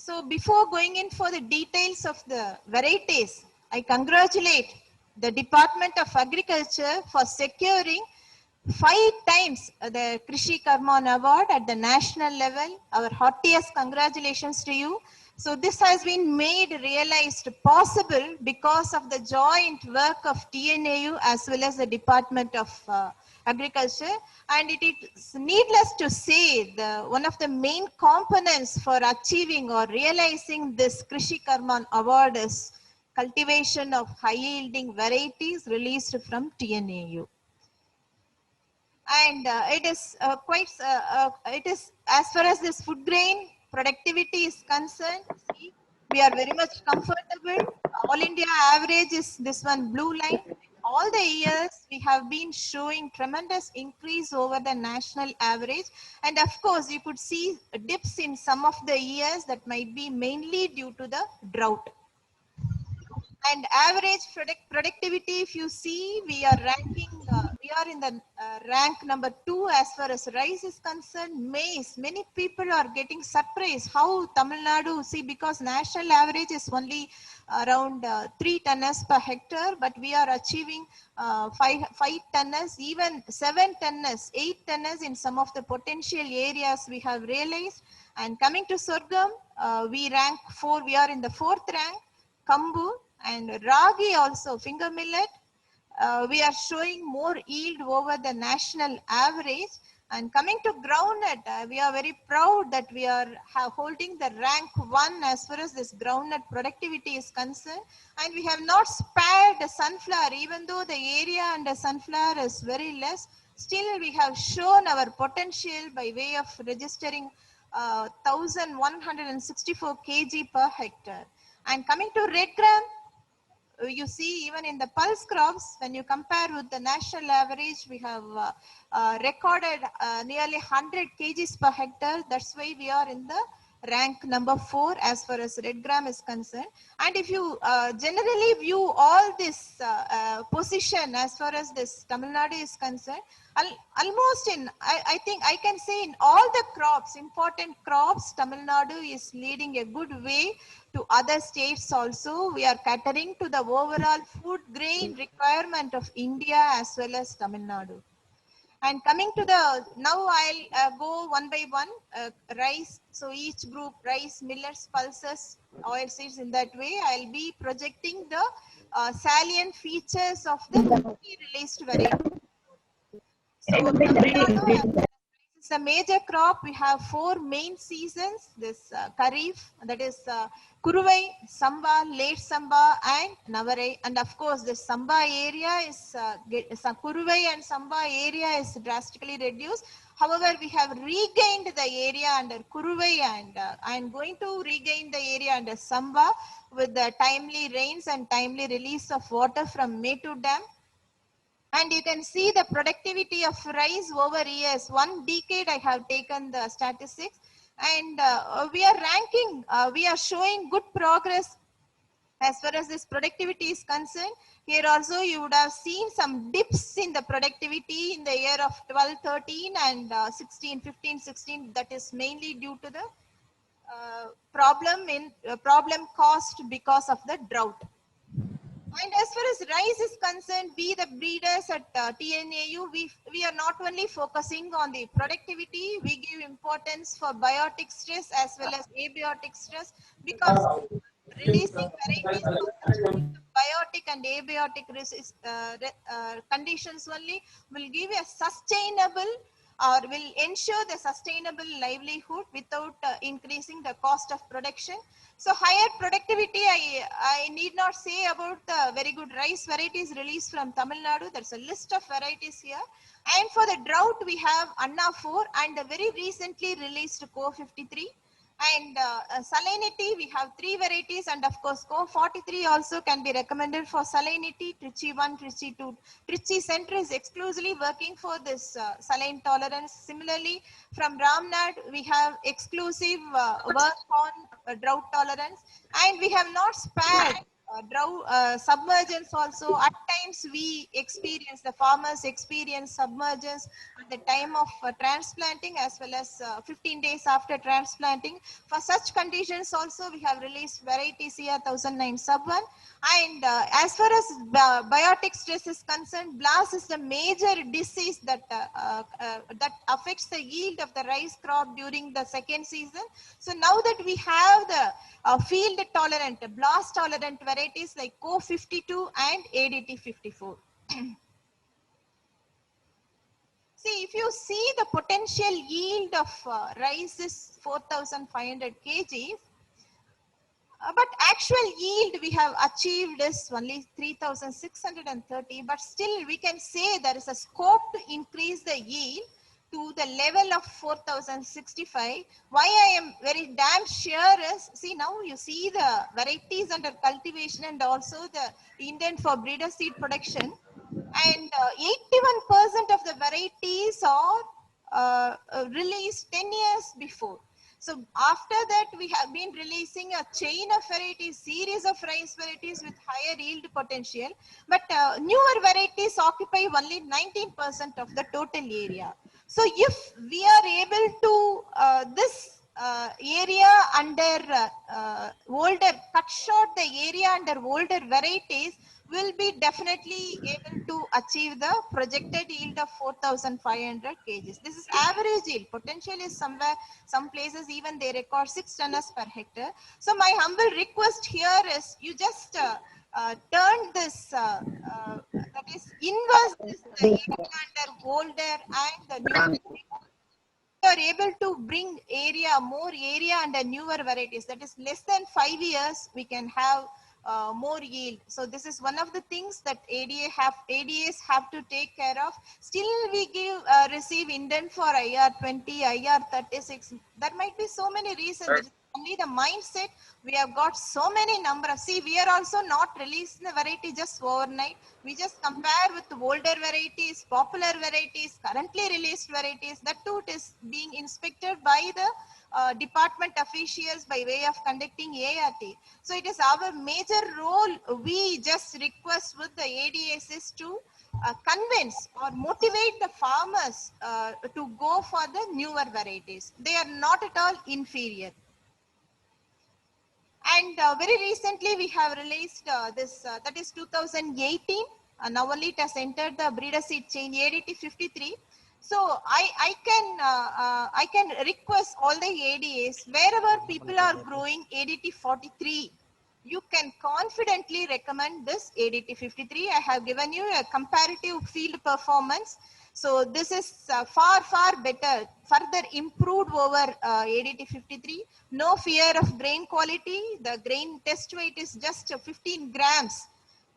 So before going in for the details of the varieties, I congratulate the Department of Agriculture for securing 5 times the Krishi Karman Award at the national level. Our heartiest congratulations to you. So this has been made realized possible because of the joint work of TNAU as well as the Department of Agriculture. And it is needless to say, one of the main components for achieving or realizing this Krishi Karman Award is cultivation of high yielding varieties released from TNAU. And it is it is, as far as this food grain productivity is concerned, see, we are very much comfortable. All India average is this one blue line. All the years we have been showing tremendous increase over the national average, and of course you could see dips in some of the years that might be mainly due to the drought. And average productivity, if you see, we are ranking, we are in the rank number 2 as far as rice is concerned. Maize, many people are getting surprised how Tamil Nadu, see, because national average is only around 3 tonnes per hectare, but we are achieving 5 tonnes, even 7 tonnes, 8 tonnes in some of the potential areas we have realized. And coming to sorghum, we rank 4, we are in the 4th rank. Kambu and ragi also, finger millet, we are showing more yield over the national average. And coming to groundnut, we are very proud that we are holding the rank 1 as far as this groundnut productivity is concerned. And we have not spared the sunflower, even though the area under sunflower is very less. Still, we have shown our potential by way of registering 1,164 kg per hectare. And coming to red gram, you see, even in the pulse crops, when you compare with the national average, we have recorded nearly 100 kgs per hectare. That's why we are in the rank number 4 as far as red gram is concerned. And if you generally view all this position as far as this Tamil Nadu is concerned, almost in, I think I can say in all the crops, important crops, Tamil Nadu is leading a good way to other states also. We are catering to the overall food grain requirement of India as well as Tamil Nadu. And coming to the, now I'll go one by one, rice. So each group, rice, millets, pulses, oil seeds, in that way, I'll be projecting the salient features of the released variety. So it's a major crop. We have 4 main seasons. This Kharif, that is Kuruvai, Samba, Late Samba and Navarai. And of course, the Samba area is, Kuruvai and Samba area is drastically reduced. However, we have regained the area under Kuruvai, and I am going to regain the area under Samba with the timely rains and timely release of water from Metu Dam. And you can see the productivity of rice over years. 1 decade I have taken the statistics, and we are ranking, we are showing good progress as far as this productivity is concerned. Here also you would have seen some dips in the productivity in the year of 12-13 and 16-15-16. That is mainly due to the problem caused because of the drought. And as far as rice is concerned, we the breeders at TNAU, we are not only focusing on the productivity, we give importance for biotic stress as well as abiotic stress, because releasing varieties biotic and abiotic conditions only will give a sustainable or will ensure the sustainable livelihood without increasing the cost of production. So higher productivity, I need not say about the very good rice varieties released from Tamil Nadu. There's a list of varieties here. And for the drought, we have Anna 4 and the very recently released Co 53. And salinity, we have 3 varieties, and of course Co 43 also can be recommended for salinity. Trichy 1, Trichy 2. Trichy Center is exclusively working for this saline tolerance. Similarly, from Ramnad, we have exclusive work on drought tolerance, and we have not spared drought, submergence also. At times we experience, the farmers experience submergence at the time of transplanting as well as 15 days after transplanting. For such conditions also we have released variety CR 1009 sub 1. And as far as biotic stress is concerned, blast is the major disease that that affects the yield of the rice crop during the second season. So now that we have the field tolerant, blast tolerant varieties like CO52 and ADT 54. See, if you see the potential yield of rice is 4,500 kg, but actual yield we have achieved is only 3,630, but still we can say there is a scope to increase the yield to the level of 4,065. Why I am very damn sure is, see now you see the varieties under cultivation and also the intent for breeder seed production, and 81% of the varieties are released 10 years before. So after that, we have been releasing a chain of varieties, series of rice varieties with higher yield potential. But newer varieties occupy only 19% of the total area. So if we are able to, this area under older, cut short the area under older varieties, will be definitely able to achieve the projected yield of 4,500 kgs. This is average yield. Potential is somewhere, some places even they record 6 tons per hectare. So my humble request here is you just turn this, that is inverse this, the area under older and the new. You are able to bring area, more area under newer varieties. That is less than 5 years, we can have more yield. So this is one of the things that ADAs have to take care of. Still we receive indent for IR 20, IR 36. There might be so many reasons. It is only the mindset. We have got so many number of, see, we are also not releasing the variety just overnight. We just compare with the older varieties, popular varieties, currently released varieties. That too it is being inspected by the department officials by way of conducting ART. So it is our major role. We just request with the ADS is to convince or motivate the farmers to go for the newer varieties. They are not at all inferior. And very recently we have released this, that is 2018. Now only it has entered the breeder seed chain ADT 53. So I can request all the ADAs, wherever people are growing ADT 43, you can confidently recommend this ADT 53. I have given you a comparative field performance. So this is far better, further improved over ADT 53. No fear of grain quality. The grain test weight is just 15 grams.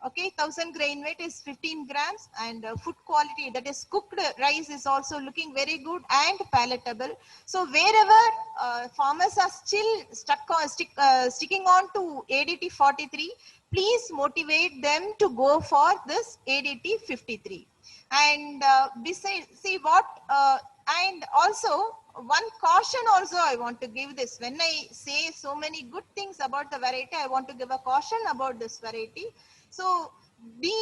Okay, 1000 grain weight is 15 grams, and food quality, that is cooked rice, is also looking very good and palatable. So wherever farmers are still sticking on to ADT 43, please motivate them to go for this ADT 53. And besides, see what, and also one caution also I want to give this. When I say so many good things about the variety, I want to give a caution about this variety. So be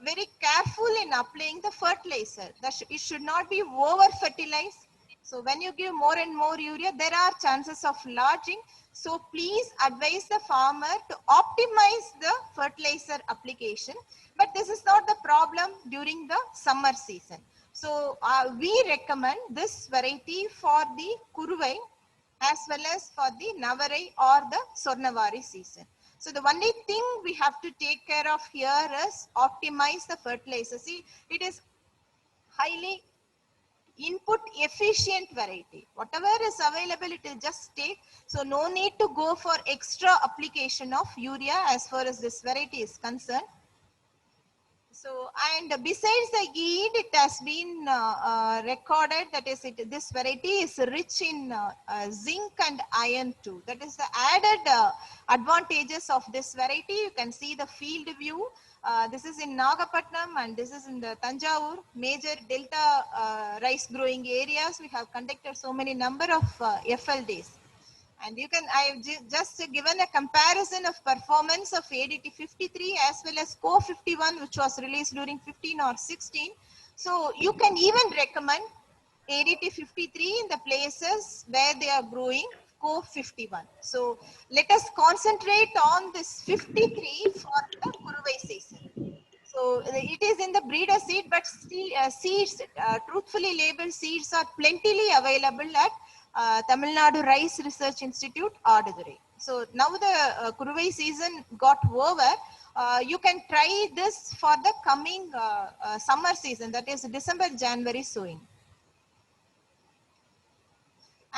very careful in applying the fertilizer. It should not be over fertilized. So when you give more and more urea, there are chances of lodging. So please advise the farmer to optimize the fertilizer application. But this is not the problem during the summer season. So we recommend this variety for the Kuruvai as well as for the Navarai or the Sornavari season. So the only thing we have to take care of here is optimize the fertilizer. See, it is highly input efficient variety. Whatever is available, it will just take. So no need to go for extra application of urea as far as this variety is concerned. So, and besides the yield, it has been recorded that is, this variety is rich in zinc and iron too. That is the added advantages of this variety. You can see the field view. This is in Nagapattinam and this is in the Tanjavur, major delta rice growing areas. We have conducted so many number of FLDs. And you can, I have just given a comparison of performance of ADT 53 as well as CO 51, which was released during 15 or 16. So you can even recommend ADT 53 in the places where they are growing CO 51. So let us concentrate on this 53 for the Kuruvai season. So it is in the breeder seed, but seeds, truthfully labeled seeds are plentifully available at Tamil Nadu Rice Research Institute, Adudurai. So now the Kuruvai season got over. You can try this for the coming summer season, that is December, January sowing.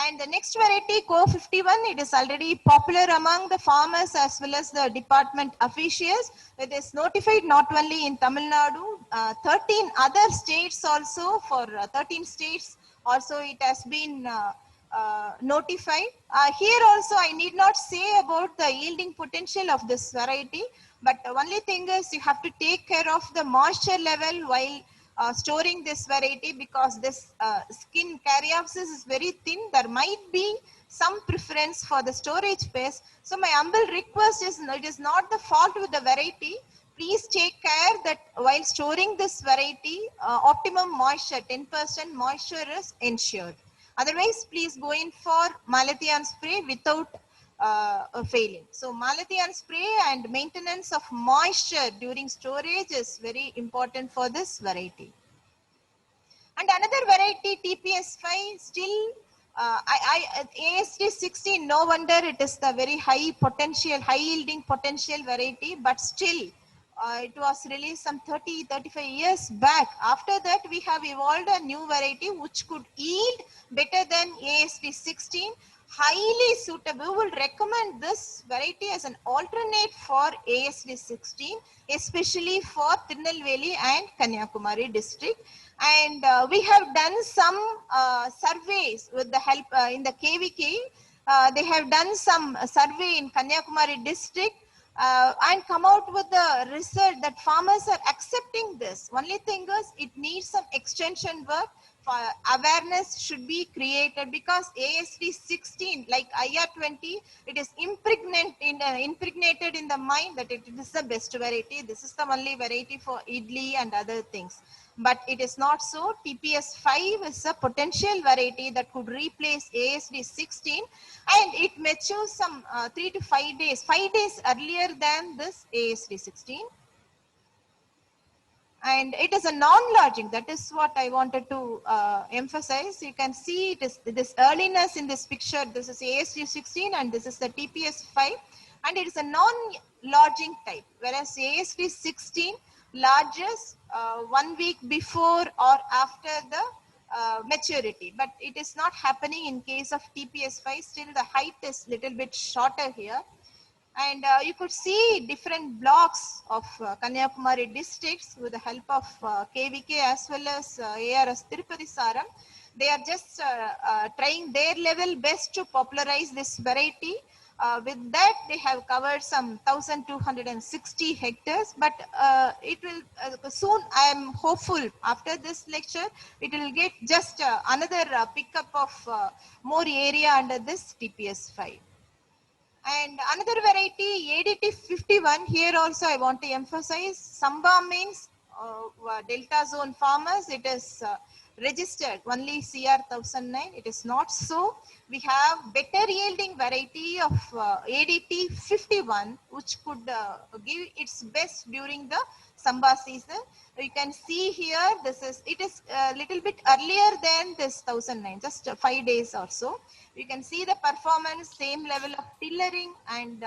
And the next variety, CO 51, it is already popular among the farmers as well as the department officials. It is notified not only in Tamil Nadu, 13 other states also, for 13 states also it has been notified. Here also I need not say about the yielding potential of this variety, but the only thing is you have to take care of the moisture level while storing this variety, because this skin caryopsis is very thin. There might be some preference for the storage space. So my humble request is, it is not the fault with the variety. Please take care that while storing this variety, optimum moisture, 10% moisture is ensured. Otherwise, please go in for malathion spray without failing. So malathion spray and maintenance of moisture during storage is very important for this variety. And another variety, TPS5, still ASD 16, no wonder it is the very high potential, high yielding potential variety, but still it was released some 30-35 years back. After that, we have evolved a new variety which could yield better than ASD 16. Highly suitable. We will recommend this variety as an alternate for ASD 16, especially for Tirunelveli and Kanyakumari district. And we have done some surveys with the help in the KVK. They have done some survey in Kanyakumari district and come out with the result that farmers are accepting this. Only thing is it needs some extension work. Awareness should be created, because ASD 16, like IR 20, it is impregnated in the mind that it is the best variety. This is the only variety for idli and other things. But it is not so. TPS 5 is a potential variety that could replace ASD 16, and it matures some 3 to 5 days, 5 days earlier than this ASD 16. And it is a non-lodging. That is what I wanted to emphasize. You can see it is this earliness in this picture. This is ASD 16 and this is the TPS 5, and it is a non-lodging type, whereas ASD 16 lodges 1 week before or after the maturity, but it is not happening in case of TPS 5. Still the height is little bit shorter here. And you could see different blocks of Kanyakumari districts with the help of KVK as well as ARS Tirupati Saram. They are just trying their level best to popularize this variety. With that, they have covered some 1,260 hectares, but it will soon, I am hopeful, after this lecture, it will get just another pickup of more area under this TPS 5. And another variety, ADT 51, here also I want to emphasize, Samba means delta zone farmers, it is registered only CR 1009. It is not so. We have better yielding variety of ADT 51, which could give its best during the Samba season. You can see here, it is a little bit earlier than this 1009, just 5 days or so. You can see the performance, same level of tillering and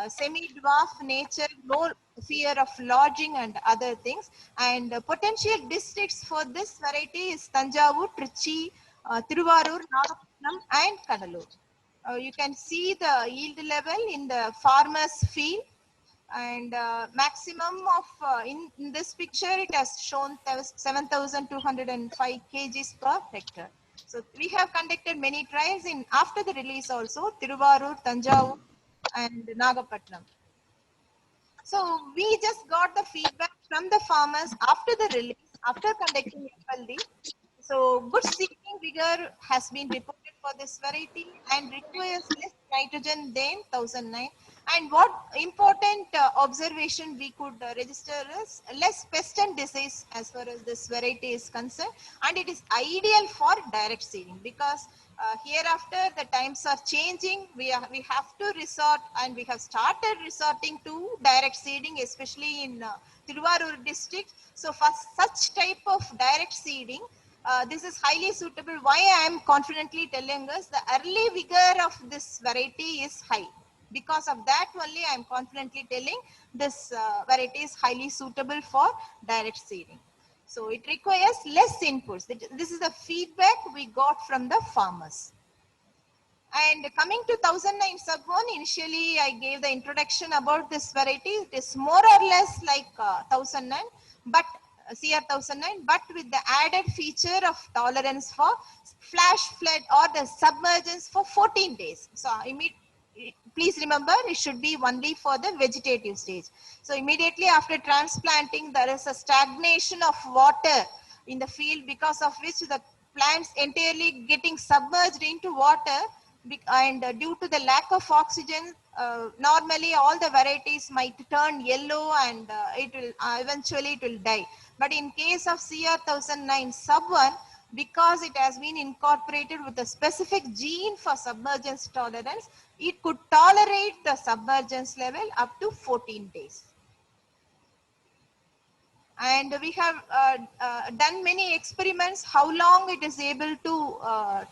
semi-dwarf nature, no fear of lodging and other things. And potential districts for this variety is Tanjavur, Trichy, Tiruvarur, Nagapattinam and Kadalur. You can see the yield level in the farmer's field, and maximum of in this picture it has shown 7,205 kgs per hectare. So we have conducted many trials in after the release also, Tiruvarur, Tanjavur and Nagapattinam. So we just got the feedback from the farmers after the release, after conducting FLD. So good seeding vigor has been reported for this variety and requires less nitrogen than 1009. And what important observation we could register is less pest and disease as far as this variety is concerned, and it is ideal for direct seeding because hereafter the times are changing. We have to resort, and we have started resorting to direct seeding, especially in Tiruvarur district. So for such type of direct seeding, this is highly suitable. Why I am confidently telling us the early vigor of this variety is high. Because of that only I am confidently telling this variety is highly suitable for direct seeding. So it requires less inputs. This is the feedback we got from the farmers. And coming to 1009 sub 1, initially I gave the introduction about this variety. It is more or less like 1009, but CR 1009, but with the added feature of tolerance for flash flood or the submergence for 14 days. So please remember, it should be only for the vegetative stage. So immediately after transplanting, there is a stagnation of water in the field, because of which the plants entirely getting submerged into water, and due to the lack of oxygen, normally all the varieties might turn yellow, and it will eventually it will die. But in case of CR 1009 sub 1, because it has been incorporated with a specific gene for submergence tolerance, it could tolerate the submergence level up to 14 days. And we have done many experiments how long it is able to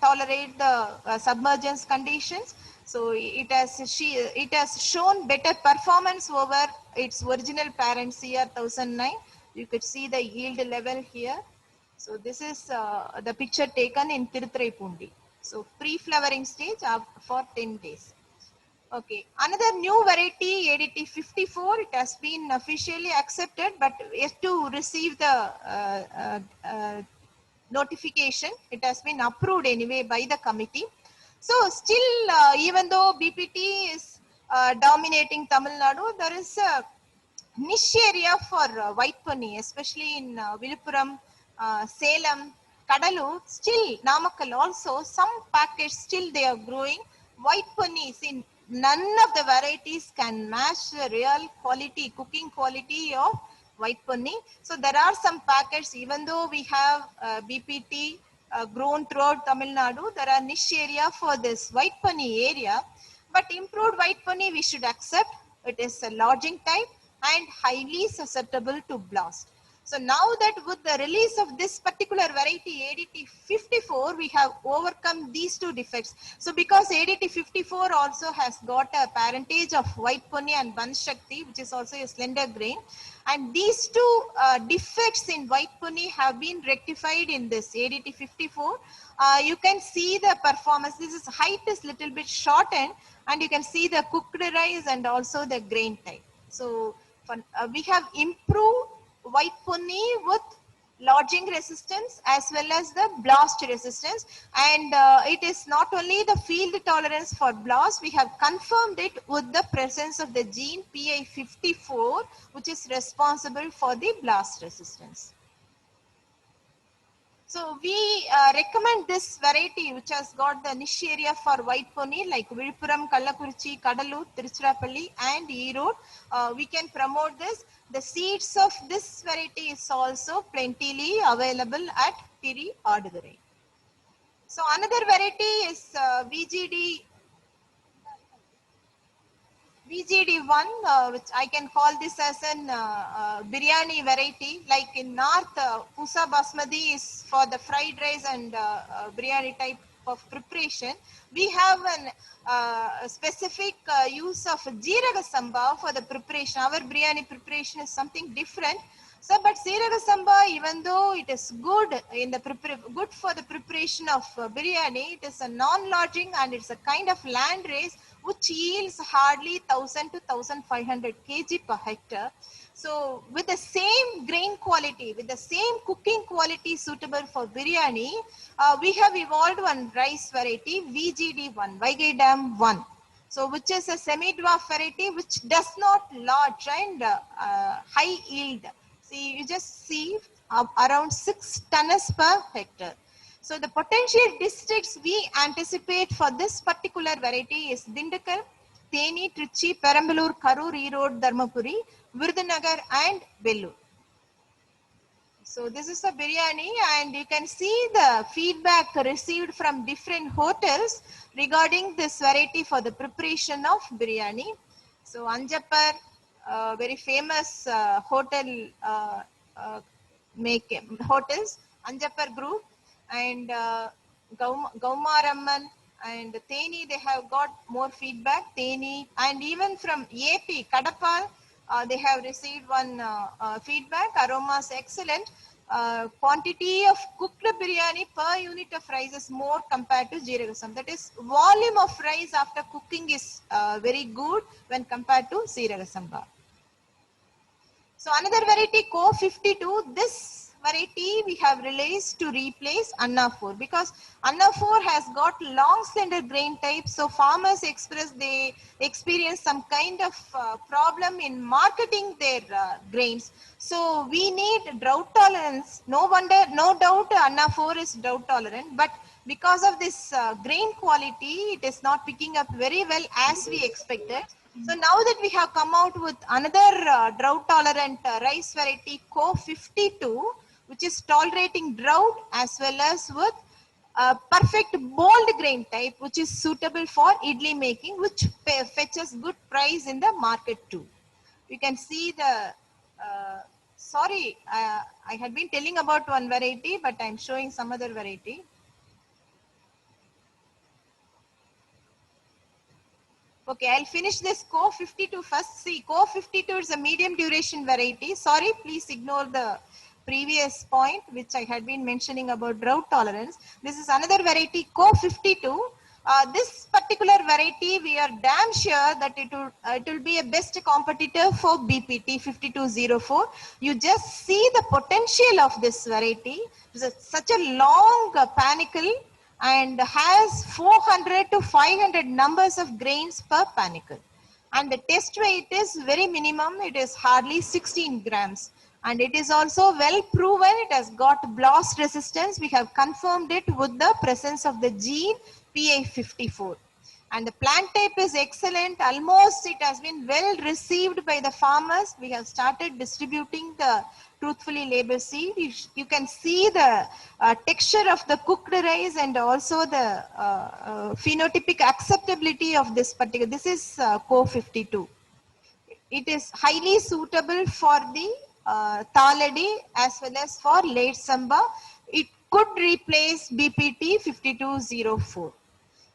tolerate the submergence conditions. So it has shown better performance over its original parent CR 1009. You could see the yield level here. So this is the picture taken in Tiruthurai. So pre-flowering stage for 10 days. Okay, another new variety, ADT 54, it has been officially accepted, but yet to receive the notification. It has been approved anyway by the committee. So still, even though BPT is dominating Tamil Nadu, there is a niche area for white ponni, especially in Viluppuram, Salem, Kadalur. Still, Namakkal also, some packets still they are growing. White ponni, in none of the varieties can match the real quality, cooking quality of white ponni. So there are some packets, even though we have BPT grown throughout Tamil Nadu, there are niche area for this white ponni area. But improved white ponni we should accept. It is a lodging type and highly susceptible to blast. So now that with the release of this particular variety ADT 54, we have overcome these two defects. So because ADT 54 also has got a parentage of white ponni and Vansh Shakti, which is also a slender grain, and these two defects in white ponni have been rectified in this ADT 54. You can see the performance. This is height is little bit shortened, and you can see the cooked rice and also the grain type. So we have improved white ponni with lodging resistance as well as the blast resistance, and it is not only the field tolerance for blast, we have confirmed it with the presence of the gene PI54, which is responsible for the blast resistance. So we recommend this variety, which has got the niche area for white ponni like Viluppuram, Kallakurichi, Kadalur, Tiruchirappalli and Erode. We can promote this. The seeds of this variety is also plentifully available at Tiri Adudurai. So another variety is VGD1, which I can call this as an biryani variety. Like in north, Pusa Basmati is for the fried rice and biryani type of preparation. We have a specific use of Jeeraga Samba for the preparation. Our biryani preparation is something different. So, but Jeeraga Samba, even though it is good in the good for the preparation of biryani, it is a non-lodging and it's a kind of land race which yields hardly 1000 to 1500 kg per hectare. So with the same grain quality, with the same cooking quality suitable for biryani, we have evolved one rice variety VGD1, Vaigai Dam 1. So which is a semi-dwarf variety which does not lodge and high yield. See, you just see around 6 tons per hectare. So the potential districts we anticipate for this particular variety is Dindigul, Theni, Trichy, Perambalur, Karur, Erode, Dharmapuri, Virudhunagar and Vellore. So this is a biryani, and you can see the feedback received from different hotels regarding this variety for the preparation of biryani. So Anjappar, very famous hotel make hotels, Anjappar Group, and Gaumaramman and Theni, they have got more feedback. Theni, and even from AP, Kadapal, they have received one feedback. Aromas excellent. Quantity of cooked biryani per unit of rice is more compared to Jeeragasam. That is, volume of rice after cooking is very good when compared to Jeeragasamba. So another variety, Co 52, this variety we have released to replace Anna 4, because Anna 4 has got long slender grain type. So farmers express they experience some kind of problem in marketing their grains. So we need drought tolerance. No wonder, no doubt Anna 4 is drought tolerant, but because of this grain quality, it is not picking up very well as we expected. So now that we have come out with another drought tolerant rice variety, Co 52, which is tolerating drought as well as with perfect bold grain type, which is suitable for idli making, which fetches good price in the market too. You can see the, I had been telling about one variety, but I'm showing some other variety. Okay, I'll finish this Co 52 first. See, Co 52 is a medium duration variety. Sorry, please ignore the previous point which I had been mentioning about drought tolerance. This is another variety, Co 52. This particular variety, we are damn sure that it will be a best competitor for BPT 5204. You just see the potential of this variety. It's such a long panicle and has 400 to 500 numbers of grains per panicle. And the test weight is very minimum, it is hardly 16 grams. And it is also well proven, it has got blast resistance. We have confirmed it with the presence of the gene PA54. And the plant type is excellent. Almost it has been well received by the farmers. We have started distributing the truthfully labeled seed. You can see the texture of the cooked rice and also the phenotypic acceptability of this particular. This is Co 52. It is highly suitable for the Thaladi as well as for late Samba. It could replace BPT 5204.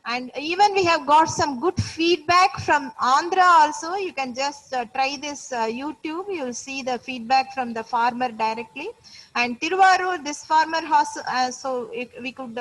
And even we have got some good feedback from Andhra also. You can just try this YouTube. You will see the feedback from the farmer directly. And Tiruvarur, this farmer has, we could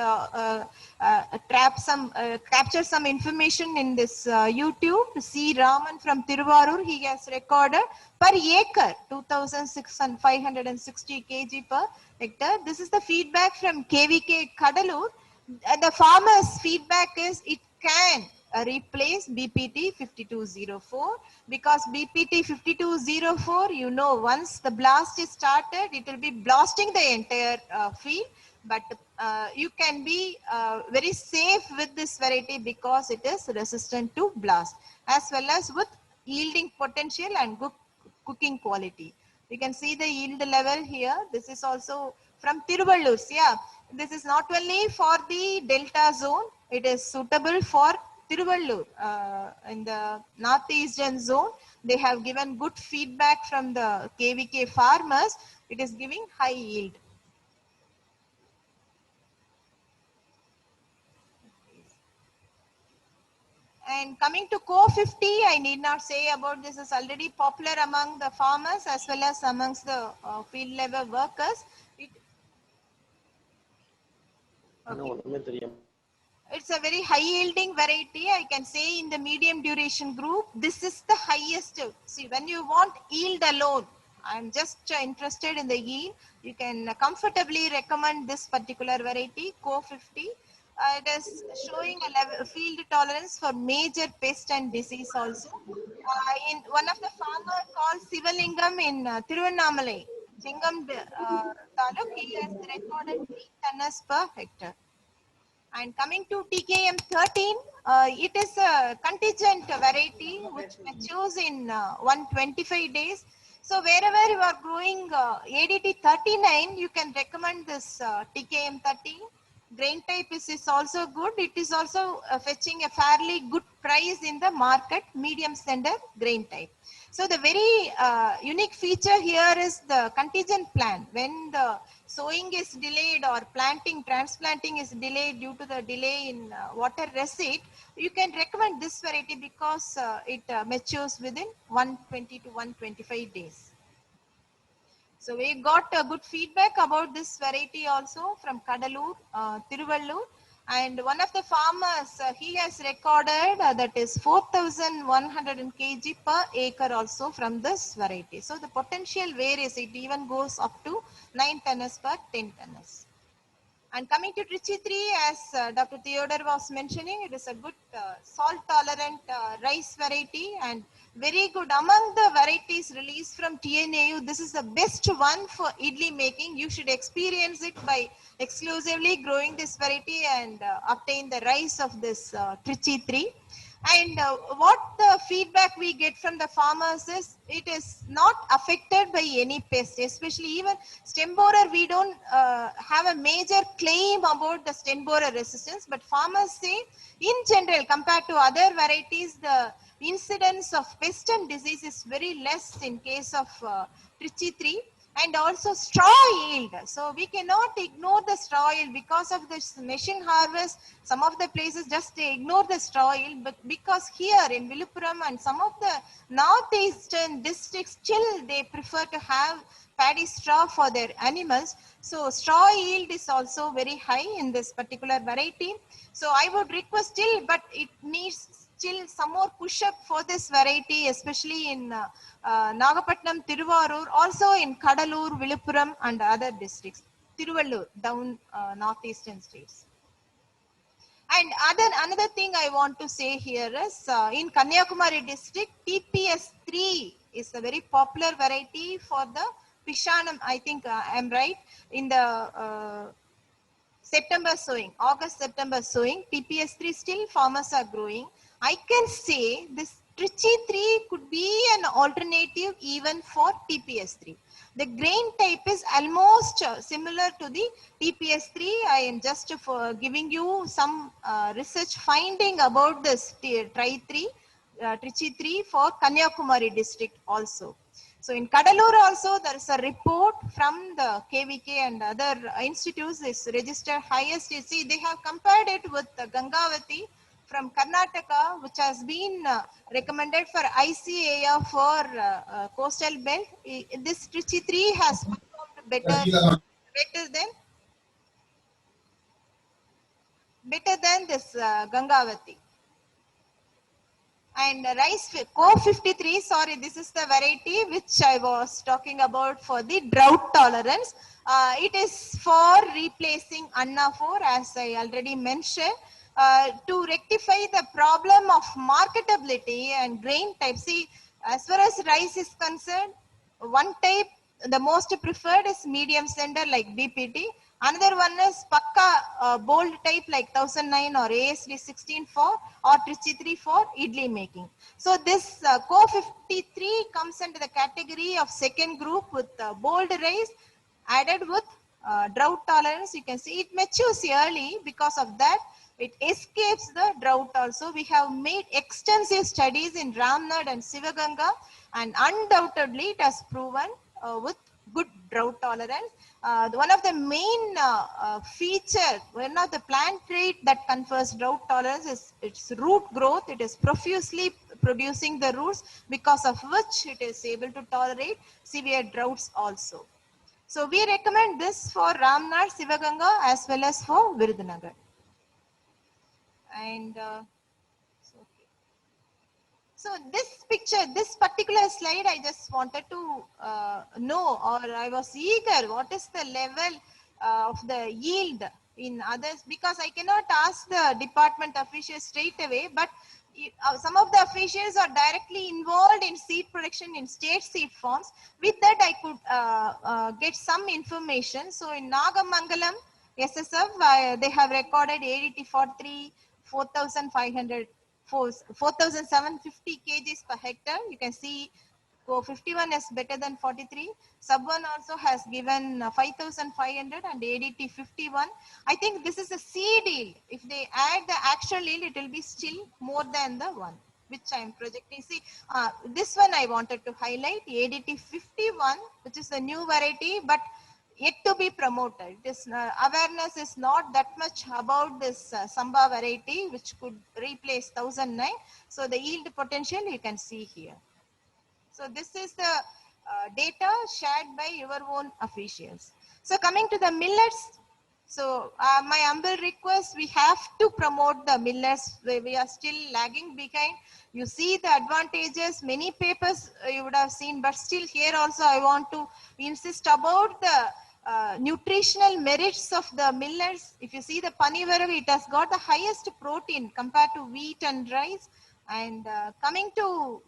capture some information in this YouTube. See Raman from Tiruvarur, he has recorded per acre 2,560 kg per hectare. This is the feedback from KVK Kadalur. The farmer's feedback is it can replace BPT 5204, because BPT 5204, you know, once the blast is started, it will be blasting the entire field. But you can be very safe with this variety because it is resistant to blast as well as with yielding potential and good cooking quality. You can see the yield level here. This is also from Tiruvallur. Yeah, this is not only for the delta zone, it is suitable for Tiruvallur. In the northeastern zone, they have given good feedback from the KVK farmers. It is giving high yield. And coming to Co 50, I need not say about this, is already popular among the farmers as well as amongst the field level workers. It's a very high yielding variety. I can say in the medium duration group, this is the highest. See, when you want yield alone, I'm just interested in the yield. You can comfortably recommend this particular variety, Co 50. It is showing a level, field tolerance for major pest and disease also. In one of the farmer called Sivalingam in Tiruvannamalai, Chingam Taluk, he has recorded 3 tonnes per hectare. And coming to TKM 13, it is a contingent variety which matures in 125 days. So wherever you are growing ADT 39, you can recommend this TKM 13. Grain type is also good. It is also fetching a fairly good price in the market, medium slender grain type. So the very unique feature here is the contingent plant. When the sowing is delayed or transplanting is delayed due to the delay in water receipt, you can recommend this variety because it matures within 120 to 125 days. So we got good feedback about this variety also from Kadalur, Tiruvallur. And one of the farmers, he has recorded that is 4,100 kg per acre also from this variety. So the potential varies, it even goes up to 9 tonnes per 10 tonnes. And coming to Trichy 3, as Dr. Theodore was mentioning, it is a good salt tolerant rice variety and very good. Among the varieties released from TNAU, this is the best one for idli making. You should experience it by exclusively growing this variety and obtain the rice of this Trichy 3. And what the feedback we get from the farmers is it is not affected by any pest, especially even stem borer. We don't have a major claim about the stem borer resistance, but farmers say in general compared to other varieties, the incidence of pest and disease is very less in case of Trichy 3. And also straw yield. So we cannot ignore the straw yield because of this meshing harvest. Some of the places just they ignore the straw yield, but because here in Viluppuram and some of the northeastern districts still they prefer to have paddy straw for their animals. So straw yield is also very high in this particular variety. So I would request still, but it needs still some more push up for this variety, especially in Nagapattinam, Tiruvarur, also in Kadalur, Viluppuram and other districts. Tiruvallur, down northeastern states. And another thing I want to say here is in Kanyakumari district, TPS3 is a very popular variety for the Pishanam. I think I am right in the September sowing, August, September sowing, TPS3 still farmers are growing. I can say this Trichy 3 could be an alternative even for TPS3. The grain type is almost similar to the TPS3. I am just for giving you some research finding about this Trichy 3 for Kanyakumari district also. So in Kadalur also there is a report from the KVK and other institutes is registered highest. You see they have compared it with the Gangavati from Karnataka, which has been recommended for ICAR for coastal belt. This Trichy 3 has performed better than this Gangavati. And rice Co53, sorry, this is the variety which I was talking about for the drought tolerance. It is for replacing Anna 4 as I already mentioned. To rectify the problem of marketability and grain type. See, as far as rice is concerned, one type, the most preferred is medium slender like BPT. Another one is Pakka bold type like 1009 or ASD 16 for or Trichy 3 for idli making. So this Co53 comes under the category of second group with bold rice added with drought tolerance. You can see it matures early because of that. It escapes the drought also. We have made extensive studies in Ramnad and Sivaganga and undoubtedly it has proven with good drought tolerance. One of the main feature, one of the plant trait that confers drought tolerance is its root growth. It is profusely producing the roots because of which it is able to tolerate severe droughts also. So we recommend this for Ramnad, Sivaganga as well as for Virudhunagar. And so this picture, this particular slide, I just wanted to know, or I was eager, what is the level of the yield in others, because I cannot ask the department officials straight away, but some of the officials are directly involved in seed production in state seed farms. With that, I could get some information. So in Nagamangalam, SSF, they have recorded ADT for 4,500, 4,750 kgs per hectare. You can see so 51 is better than 43. Sub 1 also has given 5,500 and ADT 51. I think this is a seed yield. If they add the actual yield, it will be still more than the one which I am projecting. See, this one I wanted to highlight, ADT 51, which is a new variety, but yet to be promoted. This awareness is not that much about this Samba variety, which could replace 1009. So the yield potential you can see here. So this is the data shared by your own officials. So coming to the millets, so my humble request, we have to promote the millets. We are still lagging behind. You see the advantages, many papers you would have seen, but still here also I want to insist about the nutritional merits of the millets. If you see the Panivaravu, it has got the highest protein compared to wheat and rice. And coming to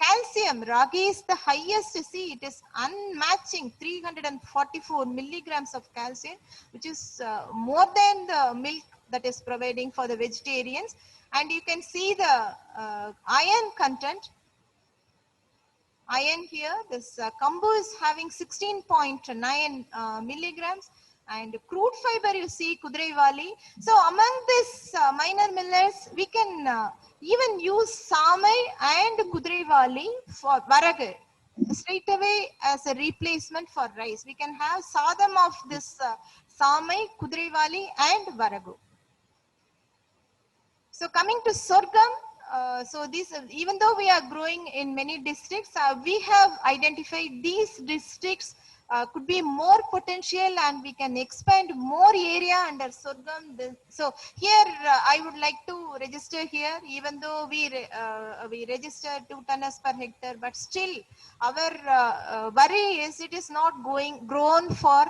calcium, ragi is the highest. See, it is unmatching 344 milligrams of calcium, which is more than the milk that is providing for the vegetarians. And you can see the iron content. Iron here, this kombu is having 16.9 milligrams. And crude fiber you see Kudraivali. So among these minor millets, we can even use Samai and Kudraivali for Varagu straight away as a replacement for rice. We can have sadam of this Samai, Kudraivali and Varagu. So coming to sorghum, so this, even though we are growing in many districts, we have identified these districts could be more potential and we can expand more area under sorghum. So here I would like to register here, even though we registered 2 tons per hectare, but still our worry is it is not grown for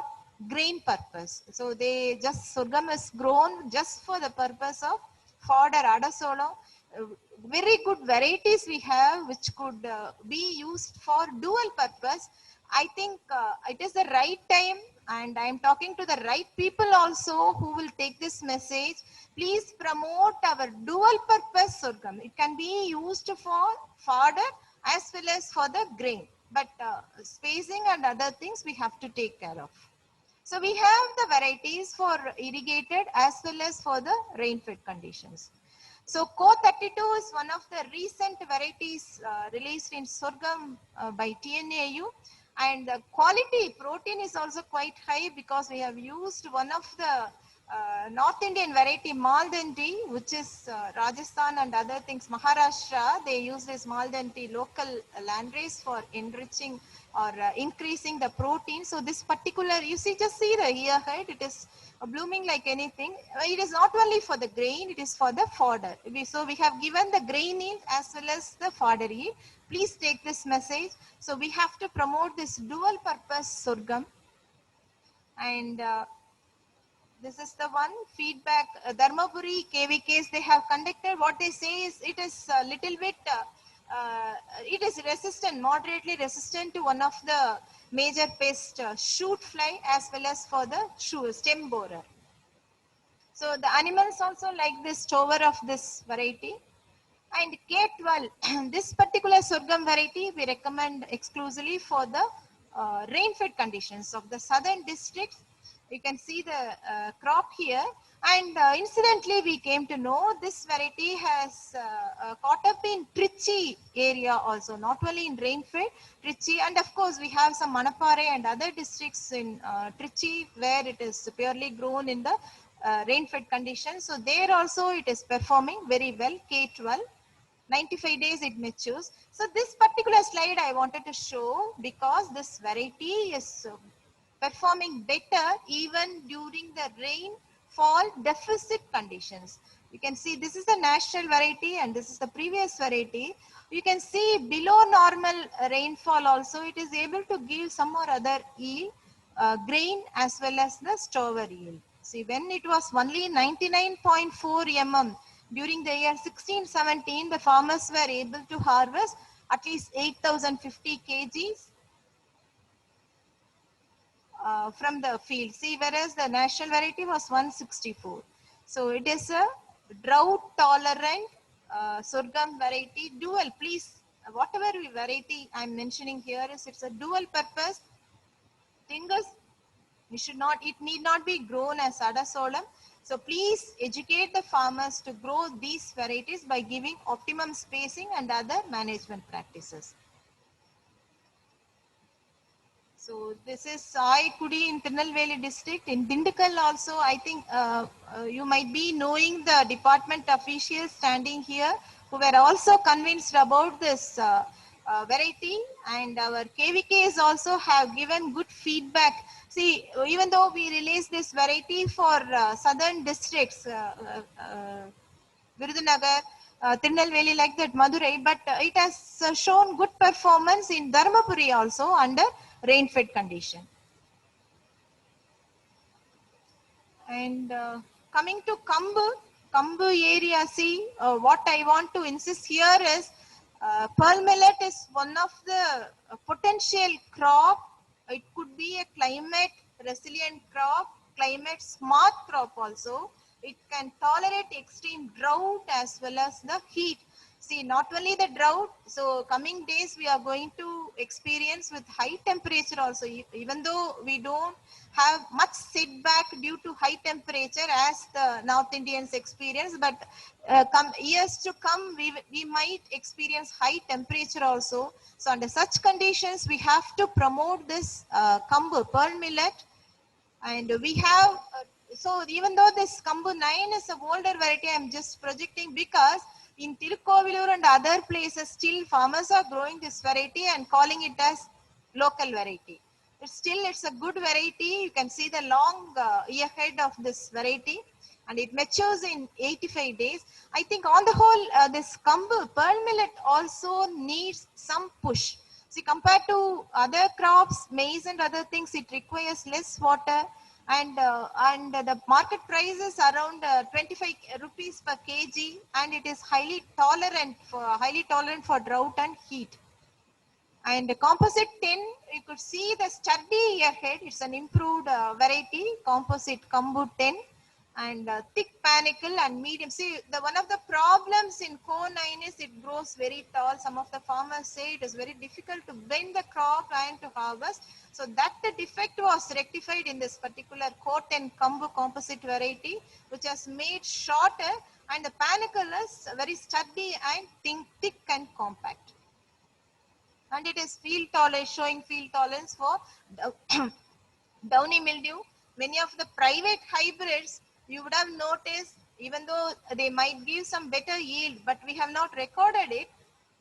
grain purpose. So sorghum is grown just for the purpose of fodder, adasolo. Very good varieties we have which could be used for dual purpose. I think it is the right time, and I am talking to the right people also who will take this message. Please promote our dual purpose sorghum. It can be used for fodder as well as for the grain, but spacing and other things we have to take care of. So we have the varieties for irrigated as well as for the rain-fed conditions. So Co32 is one of the recent varieties released in sorghum by TNAU, and the quality protein is also quite high because we have used one of the North Indian variety Maldanti, which is Rajasthan and other things, Maharashtra, they use this Maldanti local landrace for enriching or increasing the protein. So this particular, you see, just see the ear head, it is blooming like anything. It is not only for the grain, it is for the fodder. So we have given the grain yield as well as the fodder yield. Please take this message. So we have to promote this dual purpose sorghum. And this is the one feedback. Dharmapuri KVKs, they have conducted. What they say is it is a little bit, it is resistant, moderately resistant to one of the major pest, shoot fly, as well as for the stem borer. So the animals also like this tower of this variety. And K12, this particular sorghum variety we recommend exclusively for the rain-fed conditions of the southern districts. You can see the crop here. And incidentally, we came to know this variety has caught up in Trichy area also, not only in rain-fed, Trichy, and of course we have some Manapare and other districts in Trichy where it is purely grown in the rain-fed conditions. So there also it is performing very well, K12. 95 days it matures. So this particular slide I wanted to show because this variety is performing better even during the rainfall deficit conditions. You can see this is the national variety and this is the previous variety. You can see below normal rainfall also it is able to give some or other yield, grain as well as the stover yield. See, when it was only 99.4 mm, during the year 1617, the farmers were able to harvest at least 8,050 kgs from the field. See, whereas the national variety was 164. So it is a drought tolerant sorghum variety, dual. Please, whatever variety I'm mentioning here is, it's a dual purpose. Thing is, it need not be grown as Adasolam. So please educate the farmers to grow these varieties by giving optimum spacing and other management practices. So this is Sai Kudi in Tirunelveli district. In Dindigul also, I think you might be knowing the department officials standing here who were also convinced about this variety, and our KVKs also have given good feedback. See, even though we released this variety for southern districts, Virudhunagar, Tirunelveli, like that, Madurai, but it has shown good performance in Dharmapuri also under rain-fed condition. And coming to Kambu area, see, what I want to insist here is pearl millet is one of the potential crop. It could be a climate resilient crop, climate smart crop also. It can tolerate extreme drought as well as the heat. See, not only the drought, so coming days we are going to experience with high temperature also, even though we don't have much setback due to high temperature as the North Indians experience, but years to come, we might experience high temperature also. So under such conditions, we have to promote this Kambu, pearl millet. And we have, so even though this Kambu 9 is a older variety, I am just projecting because in Tirukovilur and other places, still farmers are growing this variety and calling it as local variety. It's a good variety. You can see the long ear head of this variety, and it matures in 85 days. I think on the whole, this Kambu, pearl millet also needs some push. See, compared to other crops, maize and other things, it requires less water, and the market price is around 25 rupees per kg, and it is highly tolerant for drought and heat. And the composite 10, you could see the sturdy ahead. It's an improved variety, composite Kambu 10, and thick panicle and medium. See, one of the problems in Co9 is it grows very tall. Some of the farmers say it is very difficult to bend the crop and to harvest. So that the defect was rectified in this particular Co10 Kambu composite variety, which has made shorter, and the panicle is very sturdy and thick and compact. And it is showing field tolerance for downy mildew. Many of the private hybrids, you would have noticed, even though they might give some better yield, but we have not recorded it,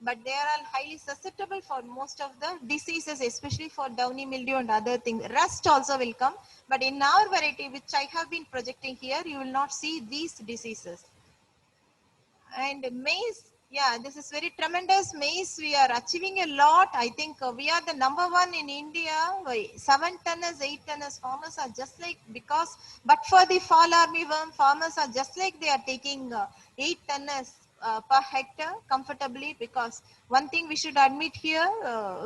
but they are highly susceptible for most of the diseases, especially for downy mildew and other things. Rust also will come, but in our variety, which I have been projecting here, you will not see these diseases. And maize, yeah, this is very tremendous. Maize, we are achieving a lot. I think we are the number one in India. 7 tonners, 8 tonners farmers are just like, because, but for the fall armyworm, farmers are just like they are taking 8 tonners per hectare comfortably, because one thing we should admit here,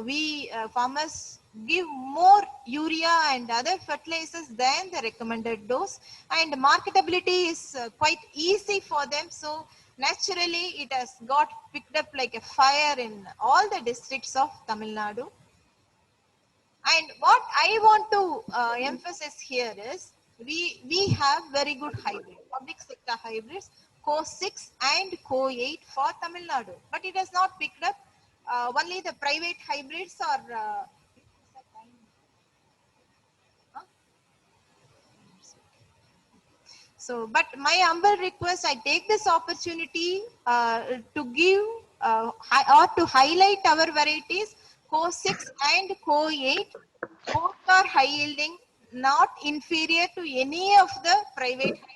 we farmers give more urea and other fertilizers than the recommended dose, and marketability is quite easy for them. So naturally, it has got picked up like a fire in all the districts of Tamil Nadu. And what I want to emphasize here is, we have very good hybrid, public sector hybrids, Co6 and Co8 for Tamil Nadu. But it has not picked up. Only the private hybrids are... So, but my humble request, I take this opportunity to give or to highlight our varieties, Co6 and Co8. Both are high yielding, not inferior to any of the private hybrids.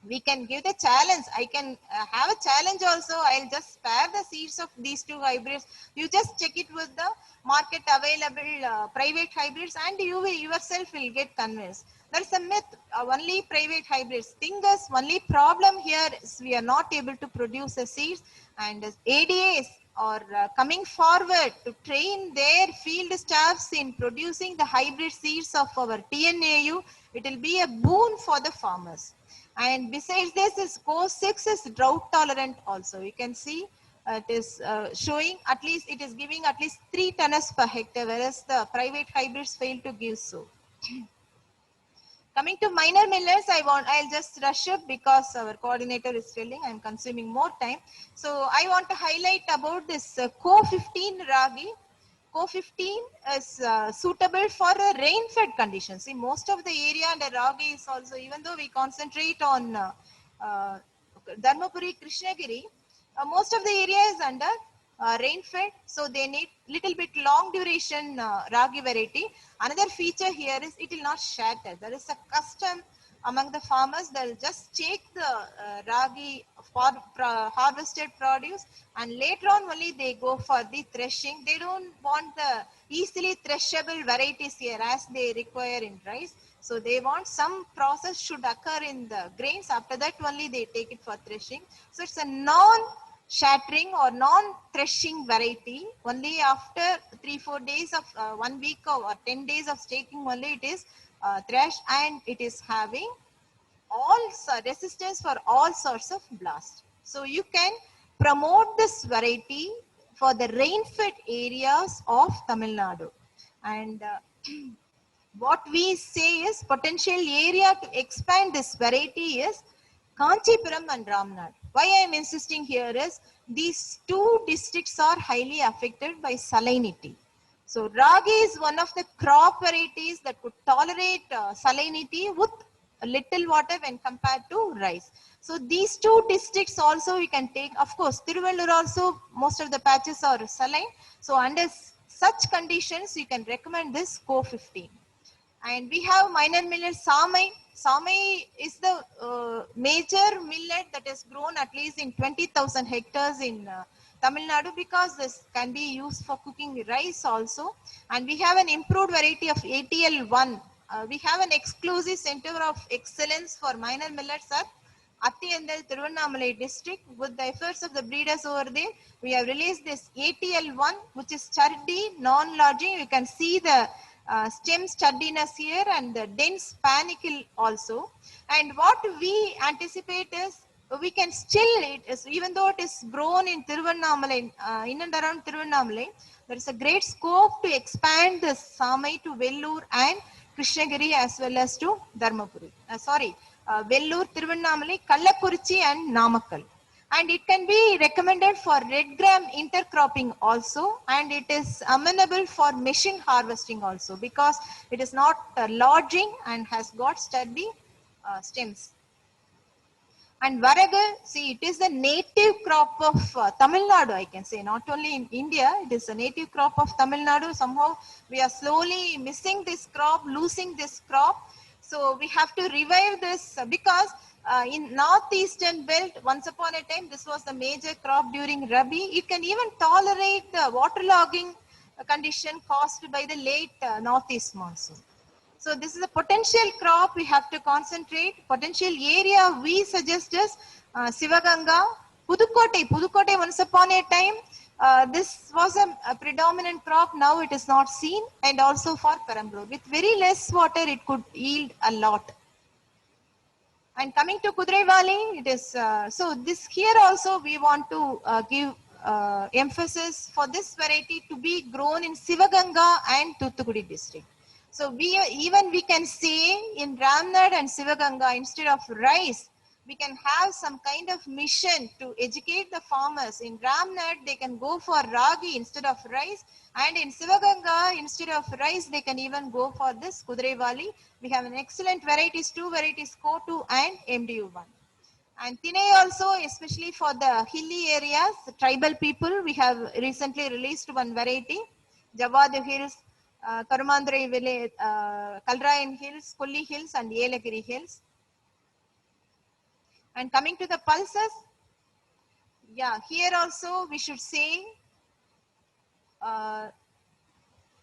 We can give the challenge. I can have a challenge also. I'll just spare the seeds of these two hybrids. You just check it with the market available private hybrids, and you will yourself will get convinced. There's a myth, only private hybrids. Thing is, only problem here is we are not able to produce the seeds, and as ADAs are coming forward to train their field staffs in producing the hybrid seeds of our TNAU. It will be a boon for the farmers. And besides this, is CO6 is drought tolerant also. You can see it is showing at least, it is giving at least 3 tons per hectare, whereas the private hybrids fail to give so. Coming to minor millets, I'll just rush up because our coordinator is telling I'm consuming more time. So I want to highlight about this Co-15 ragi. Co-15 is suitable for rain-fed conditions. See, most of the area under ragi is also, even though we concentrate on Dharmapuri, Krishnagiri, most of the area is under rain-fed, so they need little bit long duration ragi variety. Another feature here is it will not shatter. There is a custom among the farmers. They'll just take the ragi for harvested produce, and later on only they go for the threshing. They don't want the easily threshable varieties here as they require in rice. So they want some process should occur in the grains. After that only they take it for threshing. So it's a non-shattering or non-threshing variety. Only after 3-4 days of 1 week or 10 days of staking only it is threshed, and it is having all resistance for all sorts of blast. So you can promote this variety for the rain-fed areas of Tamil Nadu. And what we say is potential area to expand this variety is Kanchipuram and Ramnad. Why I am insisting here is these two districts are highly affected by salinity. So ragi is one of the crop varieties that could tolerate salinity with little water when compared to rice. So these two districts also we can take. Of course, Tiruvallur also most of the patches are saline. So under such conditions, you can recommend this Co-15. And we have minor millet Samai. Samai is the major millet that is grown at least in 20,000 hectares in Tamil Nadu, because this can be used for cooking rice also. And we have an improved variety of ATL1. We have an exclusive center of excellence for minor millets at Attiyandal, Tiruvannamalai district. With the efforts of the breeders over there, we have released this ATL1, which is sturdy, non-lodging. You can see the stem sturdiness here and the dense panicle also. And what we anticipate is we can still, even though it is grown in Tiruvannamalai, in and around Tiruvannamalai, there is a great scope to expand the Samai to Vellore and Krishnagiri as well as to Dharmapuri. Vellore, Tiruvannamalai, Kallakurichi and Namakkal. And it can be recommended for red gram intercropping also, and it is amenable for machine harvesting also, because it is not lodging and has got sturdy stems. And Varagal, see, it is the native crop of Tamil Nadu, I can say, not only in India, it is a native crop of Tamil Nadu. Somehow we are slowly missing this crop, losing this crop. So we have to revive this because in northeastern belt, once upon a time, this was the major crop during Rabi. It can even tolerate the waterlogging condition caused by the late northeast monsoon. So this is a potential crop we have to concentrate. Potential area we suggest is Sivaganga, Pudukkottai. Pudukkottai once upon a time, this was a predominant crop. Now it is not seen, and also for Perambur. With very less water, it could yield a lot. And coming to Kudrevali, it is, so this here also we want to give emphasis for this variety to be grown in Sivaganga and Thoothukudi district. So we can say in Ramnad and Sivaganga, instead of rice, we can have some kind of mission to educate the farmers. In Ramnad, they can go for ragi instead of rice, and in Sivaganga, instead of rice, they can even go for this Kudrevali. We have an excellent varieties, two varieties, Co2 and MDU1. And Tinai also, especially for the hilly areas, the tribal people, we have recently released one variety, Javadu Hills, Karumandurai village, Kalrayan Hills, Kulli Hills and Yelagiri Hills. And coming to the pulses, yeah, here also we should say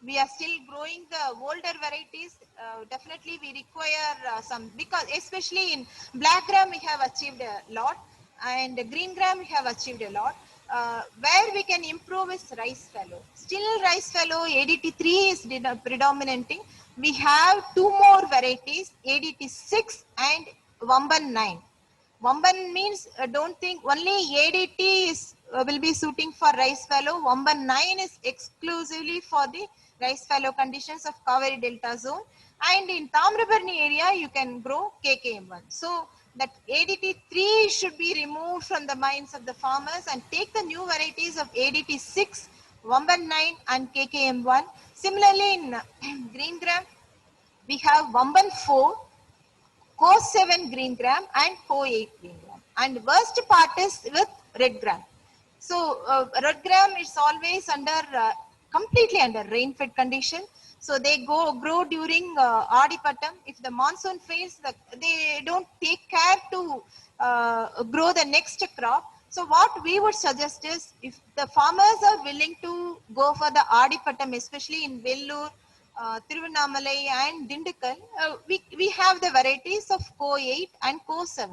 We are still growing the older varieties. Definitely we require some, because especially in black gram we have achieved a lot, and green gram we have achieved a lot. Where we can improve is rice fallow. Still rice fallow ADT3 is predominating. We have two more varieties, ADT6 and Vamban 9. Vamban means don't think only ADT is will be suiting for rice fallow. Vamban 9 is exclusively for the rice fallow conditions of Kaveri Delta zone. And in Tamrabarni area, you can grow KKM1. So that ADT3 should be removed from the minds of the farmers and take the new varieties of ADT6, Vamban 9 and KKM1. Similarly, in green gram, we have Vamban 4, Co7 green gram and Co8 green gram. And worst part is with red gram. So red gram is always under completely under rain fed condition. So they grow during Adipatam. If the monsoon fails, they don't take care to grow the next crop. So what we would suggest is, if the farmers are willing to go for the Adipatam, especially in Vellore, Tiruvannamalai and Dindigul, we have the varieties of Co8 and Co7.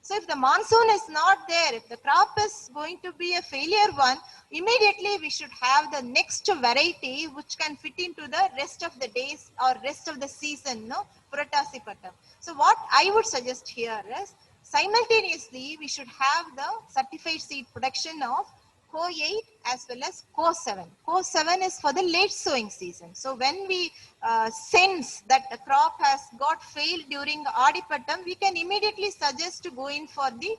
So if the monsoon is not there, if the crop is going to be a failure one, immediately we should have the next variety which can fit into the rest of the days or rest of the season, no, Puratasi Pattam. So what I would suggest here is, simultaneously we should have the certified seed production of Co8 as well as Co7. Co7 is for the late sowing season. So when we sense that the crop has got failed during Adipatam, we can immediately suggest to go in for the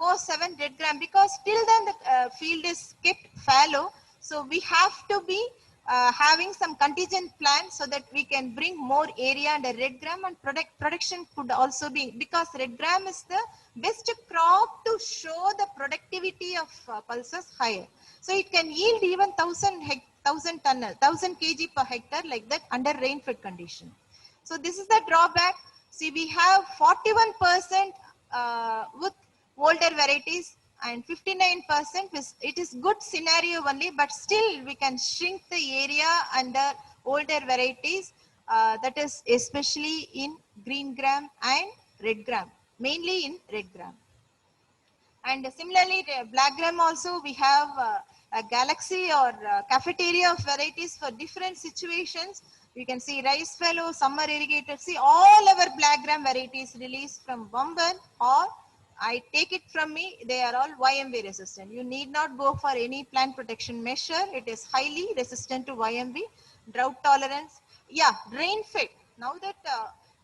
Co7 red gram, because till then the field is kept fallow. So we have to be having some contingent plan so that we can bring more area under red gram, and production could also be, because red gram is the best crop to show the productivity of pulses higher. So it can yield even 1000 ton, 1000 kg per hectare like that under rain fed condition. So this is the drawback. See, we have 41% with older varieties and 59% it is good scenario only, but still we can shrink the area under older varieties, that is especially in green gram and red gram, mainly in red gram. And similarly, black gram also we have a galaxy or cafeteria of varieties for different situations. You can see rice fallow, summer irrigated. See, all our black gram varieties released from Vamban, or I take it from me, they are all YMV resistant. You need not go for any plant protection measure. It is highly resistant to YMV. Drought tolerance. Yeah, rain fed. Now that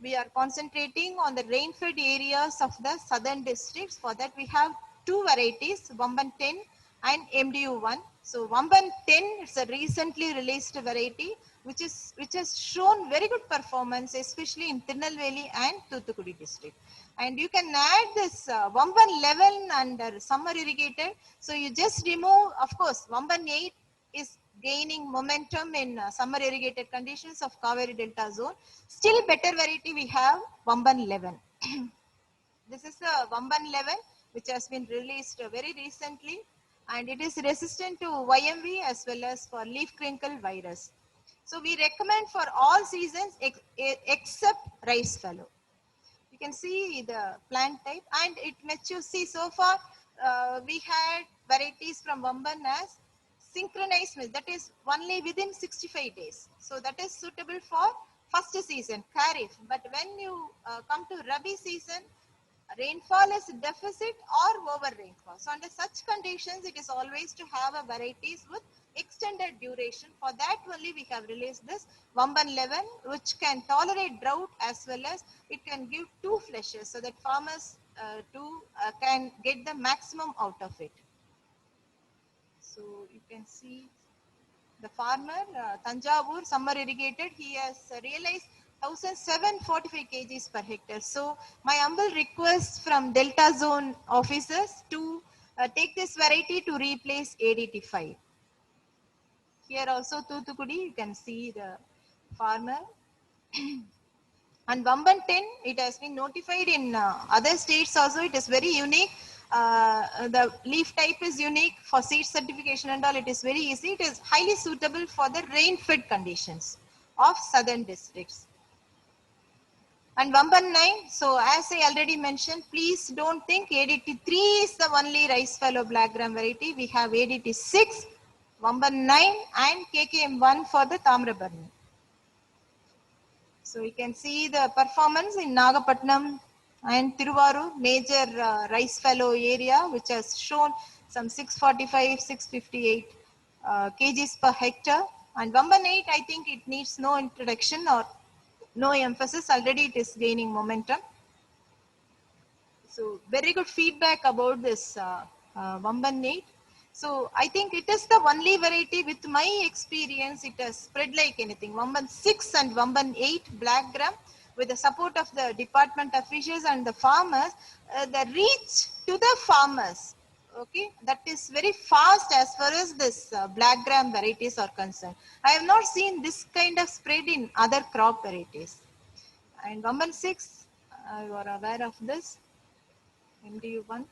we are concentrating on the rain fed areas of the southern districts, for that we have two varieties, Vamban 10 and MDU1. So Vamban 10 is a recently released variety which has shown very good performance, especially in Tirunelveli and Thoothukudi district. And you can add this Vamban 11 under summer irrigated. So you just remove, of course, Vamban 8 is gaining momentum in summer irrigated conditions of Kaveri Delta zone. Still better variety we have Vamban 11. This is the Vamban 11 which has been released very recently, and it is resistant to YMV as well as for leaf crinkle virus. So we recommend for all seasons except rice fallow. You can see the plant type and it matures. See, so far we had varieties from Vamban as synchronized maize, that is only within 65 days. So that is suitable for first season, Kharif. But when you come to Rabi season, rainfall is deficit or over rainfall. So under such conditions, it is always to have a varieties with extended duration. For that only we have released this Vamban 11, which can tolerate drought as well as it can give two fleshes, so that farmers can get the maximum out of it. So you can see the farmer, Tanjavur, summer irrigated, he has realized 1745 kgs per hectare. So my humble request from Delta Zone officers to take this variety to replace ADT5. Here also Thoothukudi, you can see the farmer. And Vamban 10, it has been notified in other states also. It is very unique. The leaf type is unique for seed certification and all. It is very easy. It is highly suitable for the rain-fed conditions of southern districts. And Vamban 9, so as I already mentioned, please don't think ADT 3 is the only rice fallow black gram variety. We have ADT 6, Vamban 9 and KKM 1 for the Tamrabarni. So you can see the performance in Nagapattinam and Tiruvarur, major rice fallow area, which has shown some 645, 658 kgs per hectare. And Vamban 8, I think it needs no introduction or no emphasis. Already it is gaining momentum. So very good feedback about this Vamban 8. So I think it is the only variety with my experience, it has spread like anything. Vamban 6 and Vamban 8 black gram, with the support of the department officials and the farmers, the reach to the farmers, okay, that is very fast as far as this black gram varieties are concerned. I have not seen this kind of spread in other crop varieties. And Vamban 6, you are aware of this, MDU1.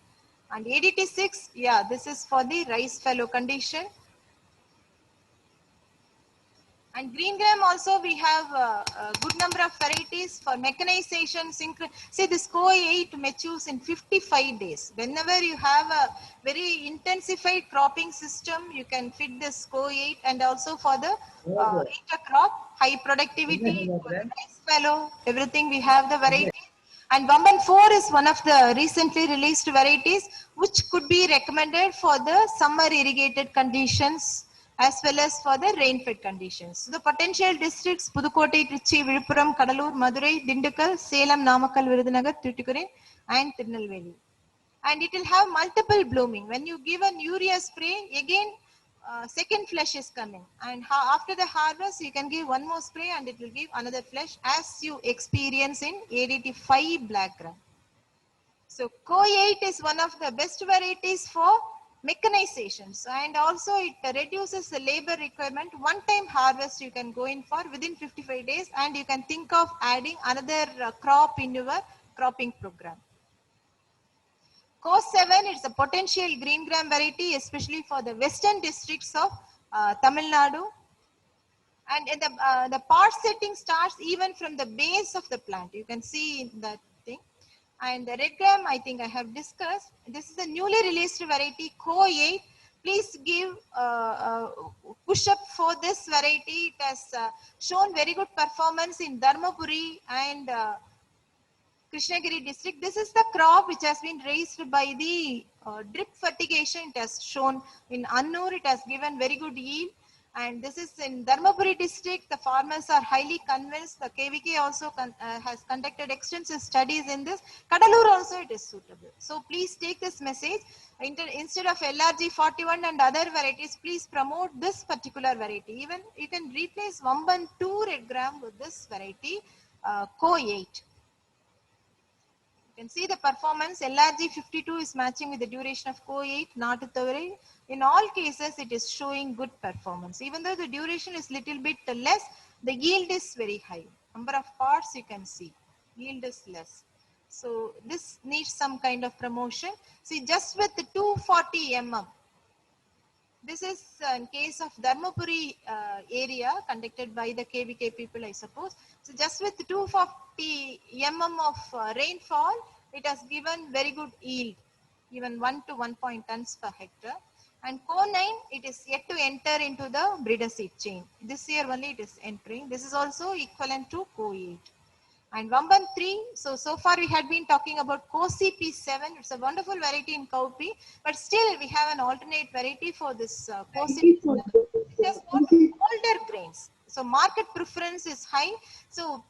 And ADT 6, yeah, this is for the rice fallow condition. And green gram also we have a good number of varieties for mechanization. See, this CO8 matures in 55 days. Whenever you have a very intensified cropping system, you can fit this CO8, and also for the intercrop, high productivity, for the rice fallow, everything we have the variety. And Vamban 4 is one of the recently released varieties which could be recommended for the summer irrigated conditions as well as for the rain-fed conditions. So the potential districts Pudukkottai, Trichy, Viluppuram, Kadalur, Madurai, Dindigul, Salem, Namakkal, Virudhunagar, Thoothukudi and Tirunelveli. And it will have multiple blooming. When you give an urea spray, again second flush is coming, and after the harvest you can give one more spray and it will give another flush, as you experience in ADT 5 black gram. So CO8 is one of the best varieties for mechanizations, and also it reduces the labor requirement. One time harvest you can go in for within 55 days, and you can think of adding another crop in your cropping program. CO7, it's a potential green gram variety, especially for the western districts of Tamil Nadu. And the part setting starts even from the base of the plant. You can see that thing. And the red gram, I think I have discussed. This is a newly released variety, CO8. Please give push up for this variety. It has shown very good performance in Dharmapuri and Krishnagiri district. This is the crop which has been raised by the drip fertigation. It has shown in Annur, it has given very good yield. And this is in Dharmapuri district. The farmers are highly convinced. The KVK also has conducted extensive studies in this. Kadalur also it is suitable. So please take this message. Instead of LRG 41 and other varieties, please promote this particular variety. Even you can replace Vamban 2 red gram with this variety, CO8. You can see the performance. LRG 52 is matching with the duration of CO8, Naatuthavari. In all cases, it is showing good performance. Even though the duration is little bit less, the yield is very high. Number of parts you can see, yield is less. So this needs some kind of promotion. See, just with the 240 mm, this is in case of Dharmapuri area conducted by the KVK people, I suppose. So just with 240 mm of rainfall, it has given very good yield, even 1 to 1 tons per hectare. And CO9, it is yet to enter into the breeder seed chain. This year only it is entering. This is also equivalent to CO8. And Vamban 3, so far we had been talking about CoCP7. It's a wonderful variety in cowpea, but still we have an alternate variety for this CoCP7. It has got older grains. So market preference is high. So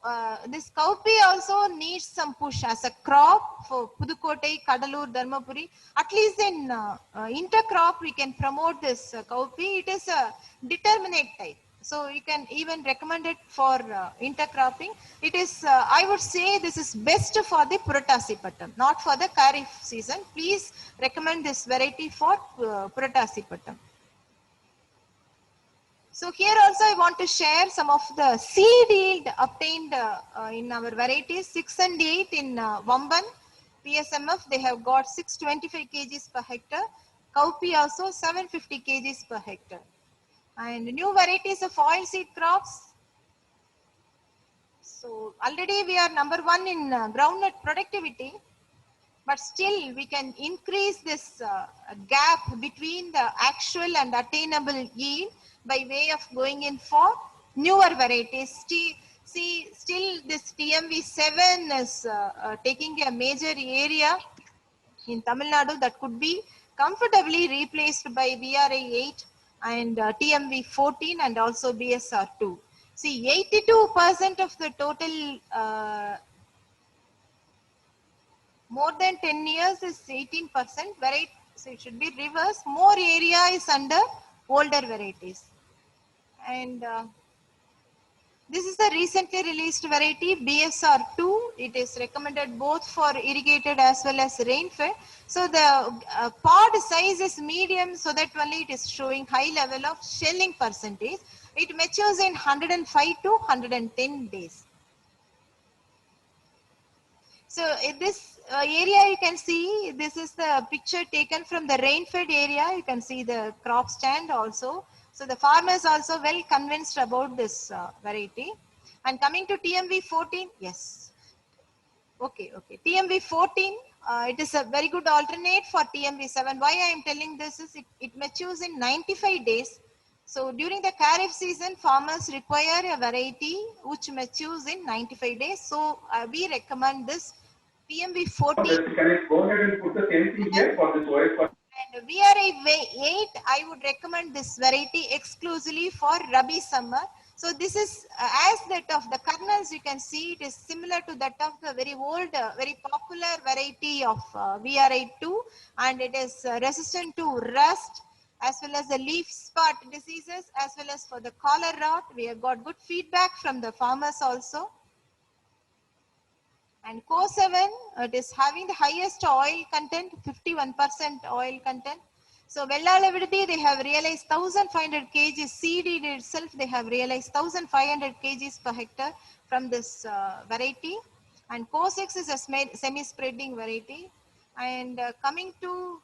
this cowpea also needs some push as a crop for Pudukkottai, Kadalur, Dharmapuri. At least in intercrop we can promote this cowpea. It is a determinate type. So you can even recommend it for intercropping. It is, I would say this is best for the Puratasi Pattam, not for the Kharif season. Please recommend this variety for Puratasi Pattam. So here also I want to share some of the seed yield obtained in our varieties 6 and 8 in Vamban. PSMF, they have got 625 kgs per hectare. Cowpea also 750 kgs per hectare. And new varieties of oilseed crops. So already we are number one in groundnut productivity, but still we can increase this gap between the actual and attainable yield by way of going in for newer varieties. See, still this TMV7 is taking a major area in Tamil Nadu that could be comfortably replaced by VRI8 and TMV14 and also BSR2. See, 82% of the total more than 10 years is 18% variety, so it should be reverse. More area is under older varieties. And this is the recently released variety BSR2. It is recommended both for irrigated as well as rain-fed. So the pod size is medium, so that only it is showing high level of shelling percentage. It matures in 105 to 110 days. So in this area you can see, this is the picture taken from the rain-fed area. You can see the crop stand also. So the farmer is also well convinced about this variety. And coming to TMV14, yes. Okay. TMV14, it is a very good alternate for TMV7. Why I am telling this is it matures in 95 days. So during the Kharif season, farmers require a variety which matures in 95 days. So we recommend this TMV14. Can I go ahead and put the same thing here for this OS? And VRI8, I would recommend this variety exclusively for Rabi summer. So this is as that of the kernels, you can see it is similar to that of the very old, very popular variety of VRI2, and it is resistant to rust as well as the leaf spot diseases as well as for the collar rot. We have got good feedback from the farmers also. And CO7, it is having the highest oil content, 51% oil content. So Vellala Vidhi, they have realized 1500 kg. Seed itself, they have realized 1500 kgs per hectare from this variety. And CO6 is a semi-spreading variety. And coming to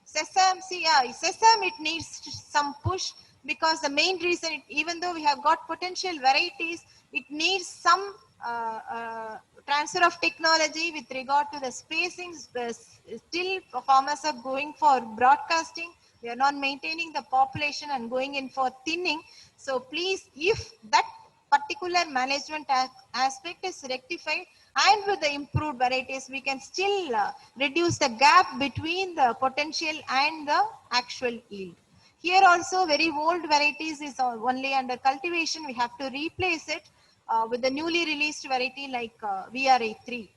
Sesame, see, sesame, it needs some push, because the main reason, even though we have got potential varieties, it needs some transfer of technology with regard to the spacings. Still farmers are going for broadcasting. They are not maintaining the population and going in for thinning. So please, if that particular management aspect is rectified, and with the improved varieties, we can still reduce the gap between the potential and the actual yield. Here also very old varieties is only under cultivation. We have to replace it with the newly released variety like VRI3.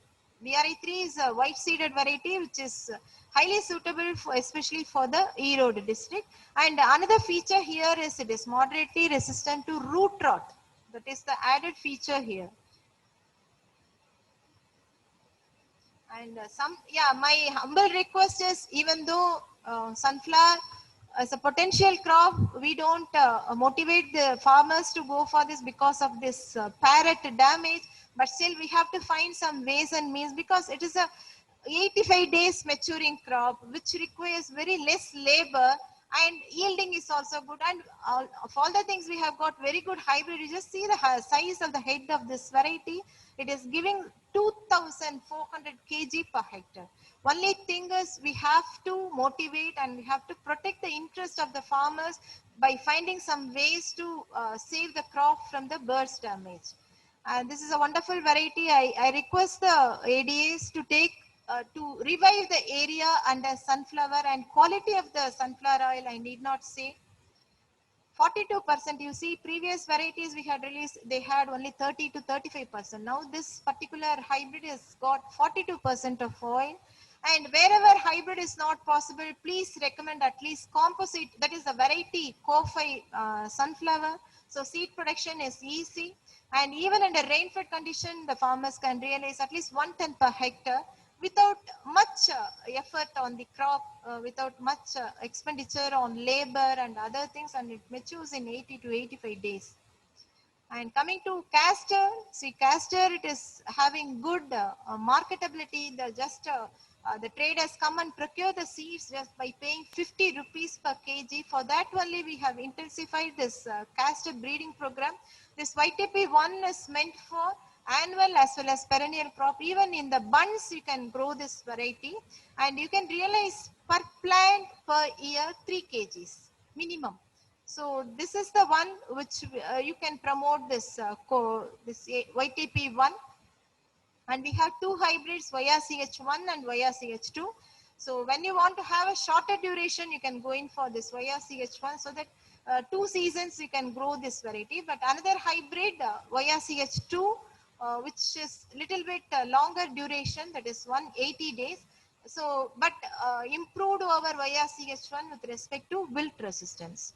VRI3 is a white seeded variety which is highly suitable for, especially for the Erode district. And another feature here is it is moderately resistant to root rot. That is the added feature here. And my humble request is, even though sunflower as a potential crop, we don't motivate the farmers to go for this because of this parrot damage, but still we have to find some ways and means, because it is a 85 days maturing crop which requires very less labor, and yielding is also good, and of all the things we have got very good hybrid. You just see the size of the head of this variety. It is giving 2400 kg per hectare. Only thing is we have to motivate and we have to protect the interest of the farmers by finding some ways to save the crop from the burst damage. And this is a wonderful variety. I request the ADAs to take to revive the area under sunflower, and quality of the sunflower oil, I need not say. 42%, you see previous varieties we had released, they had only 30 to 35%. Now this particular hybrid has got 42% of oil. And wherever hybrid is not possible, please recommend at least composite, that is a variety COFI sunflower. So seed production is easy, and even under rain-fed condition, the farmers can realize at least 1 ton per hectare without much effort on the crop, without much expenditure on labor and other things, and it matures in 80 to 85 days. And coming to castor, see castor, it is having good marketability. The trade has come and procure the seeds just by paying 50 rupees per kg. For that only we have intensified this castor breeding program. This YTP1 is meant for annual as well as perennial crop. Even in the bunds you can grow this variety, and you can realize per plant per year 3 kgs minimum. So this is the one which you can promote this YTP1, and we have two hybrids, YRCH1 and YRCH2. So when you want to have a shorter duration, you can go in for this YRCH1, so that 2 seasons you can grow this variety. But another hybrid, YRCH2, which is little bit longer duration, that is 180 days. So, but improved over YRCH1 with respect to wilt resistance.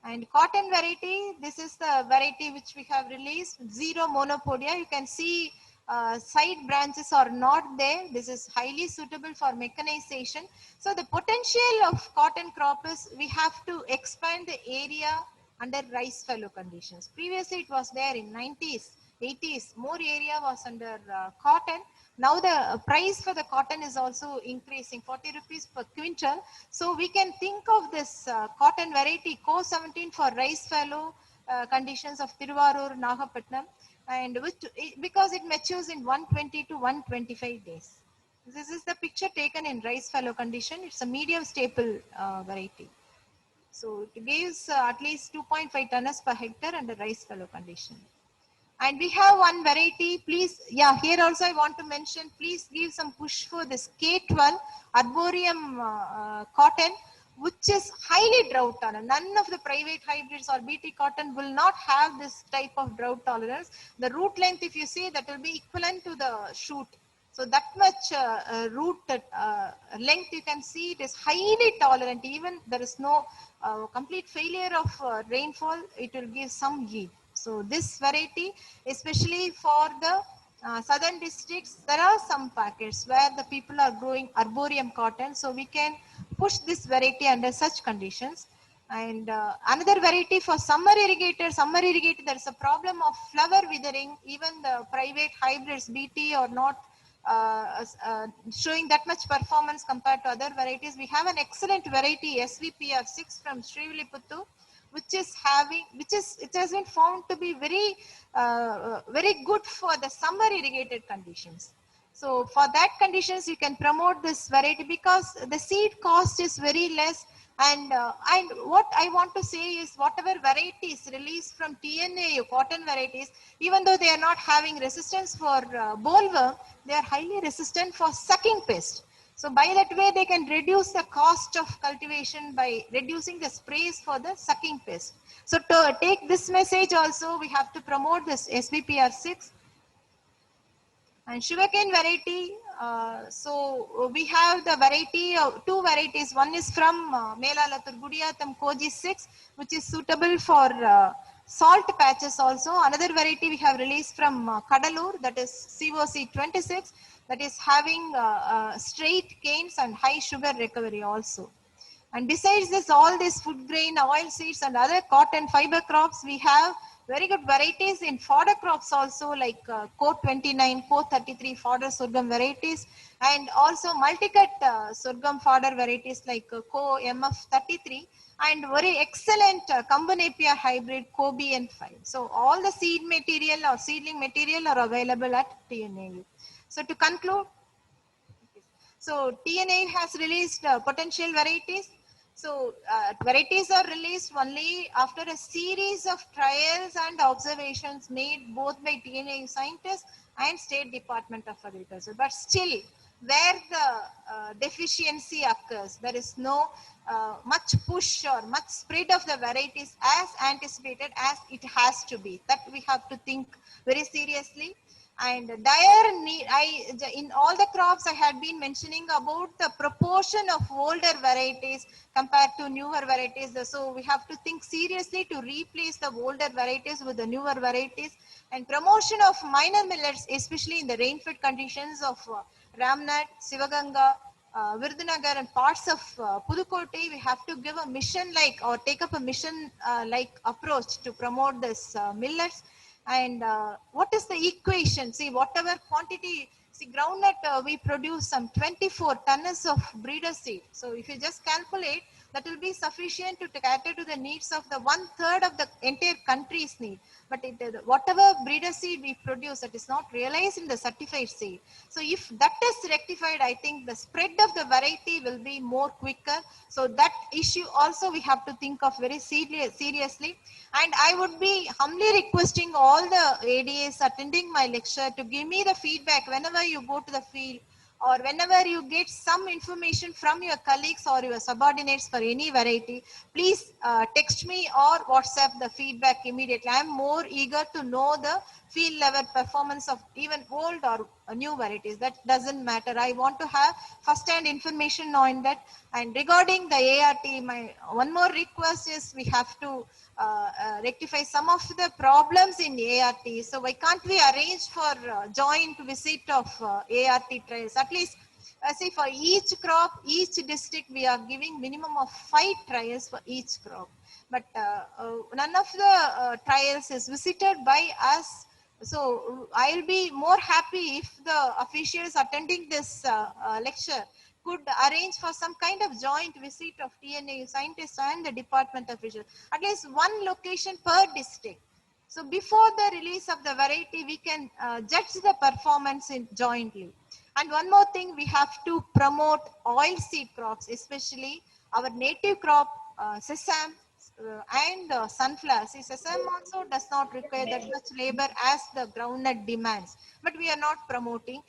And cotton variety, this is the variety which we have released, zero monopodia. You can see side branches are not there. This is highly suitable for mechanization. So the potential of cotton crop is we have to expand the area under rice fallow conditions. Previously it was there in 90s, 80s, more area was under cotton. Now the price for the cotton is also increasing, 40 rupees per quintal. So we can think of this cotton variety Co 17 for rice fallow conditions of Tiruvarur, Nagapattinam, and because it matures in 120 to 125 days. This is the picture taken in rice fallow condition. It's a medium staple variety. So it gives at least 2.5 tons per hectare under rice fallow condition. And we have one variety, please, yeah, here also I want to mention, please give some push for this K12 Arborium cotton, which is highly drought tolerant. None of the private hybrids or BT cotton will not have this type of drought tolerance. The root length, if you see, that will be equivalent to the shoot. So that much root length you can see, it is highly tolerant. Even there is no complete failure of rainfall, it will give some yield. So this variety, especially for the southern districts, there are some packets where the people are growing Arborium cotton. So we can push this variety under such conditions. And another variety for summer irrigator, there is a problem of flower withering. Even the private hybrids BT are not showing that much performance compared to other varieties. We have an excellent variety SVPR6 from Sriviliputtur, it has been found to be very good for the summer irrigated conditions. So for that conditions you can promote this variety because the seed cost is very less. And what I want to say is, whatever varieties released from TNAU, cotton varieties, even though they are not having resistance for bollworm, they are highly resistant for sucking pest. So by that way, they can reduce the cost of cultivation by reducing the sprays for the sucking pest. So to take this message also, we have to promote this SVPR6. And sugarcane variety, so we have the variety of two varieties. One is from Melalathur Gudiyatham Koji 6, which is suitable for salt patches also. Another variety we have released from Kadalur, that is COC 26, that is having straight canes and high sugar recovery also. And besides this, all these food grain, oil seeds and other cotton fiber crops, we have very good varieties in fodder crops also, like Co 29, Co 33 fodder sorghum varieties, and also multi-cut sorghum fodder varieties like Co MF 33, and very excellent Combinapia hybrid Co BN5. So all the seed material or seedling material are available at TNAU. So to conclude, so TNAU has released potential varieties. So varieties are released only after a series of trials and observations made both by TNAU scientists and State Department of Agriculture. But still, where the deficiency occurs, there is no much push or much spread of the varieties as anticipated as it has to be. That we have to think very seriously. And dire need, in all the crops I had been mentioning about the proportion of older varieties compared to newer varieties. So we have to think seriously to replace the older varieties with the newer varieties, and promotion of minor millets, especially in the rain-fed conditions of Ramnat, Sivaganga, Virudhunagar and parts of Pudukkottai, we have to give a mission like or take up a mission like approach to promote this millets. And what is the equation? See, whatever quantity, see, groundnut we produce some 24 tons of breeder seed. So if you just calculate, that will be sufficient to cater to the needs of the 1/3 of the entire country's need. But whatever breeder seed we produce, that is not realized in the certified seed. So if that is rectified, I think the spread of the variety will be more quicker. So that issue also we have to think of very seriously. And I would be humbly requesting all the ADAs attending my lecture to give me the feedback whenever you go to the field, or whenever you get some information from your colleagues or your subordinates for any variety, please text me or WhatsApp the feedback immediately. I am more eager to know the field level performance of even old or new varieties. That doesn't matter. I want to have first hand information on that. And regarding the ART, my one more request is we have to rectify some of the problems in ART. So why can't we arrange for joint visit of ART trials? At least see, for each crop, each district, we are giving minimum of 5 trials for each crop. But none of the trials is visited by us. So I'll be more happy if the officials attending this lecture could arrange for some kind of joint visit of TNAU scientists and the department officials, at least one location per district. So before the release of the variety, we can judge the performance in jointly. And one more thing, we have to promote oil seed crops, especially our native crop, sesame and sunflower. See, sesame also does not require that much labor as the groundnut demands, but we are not promoting.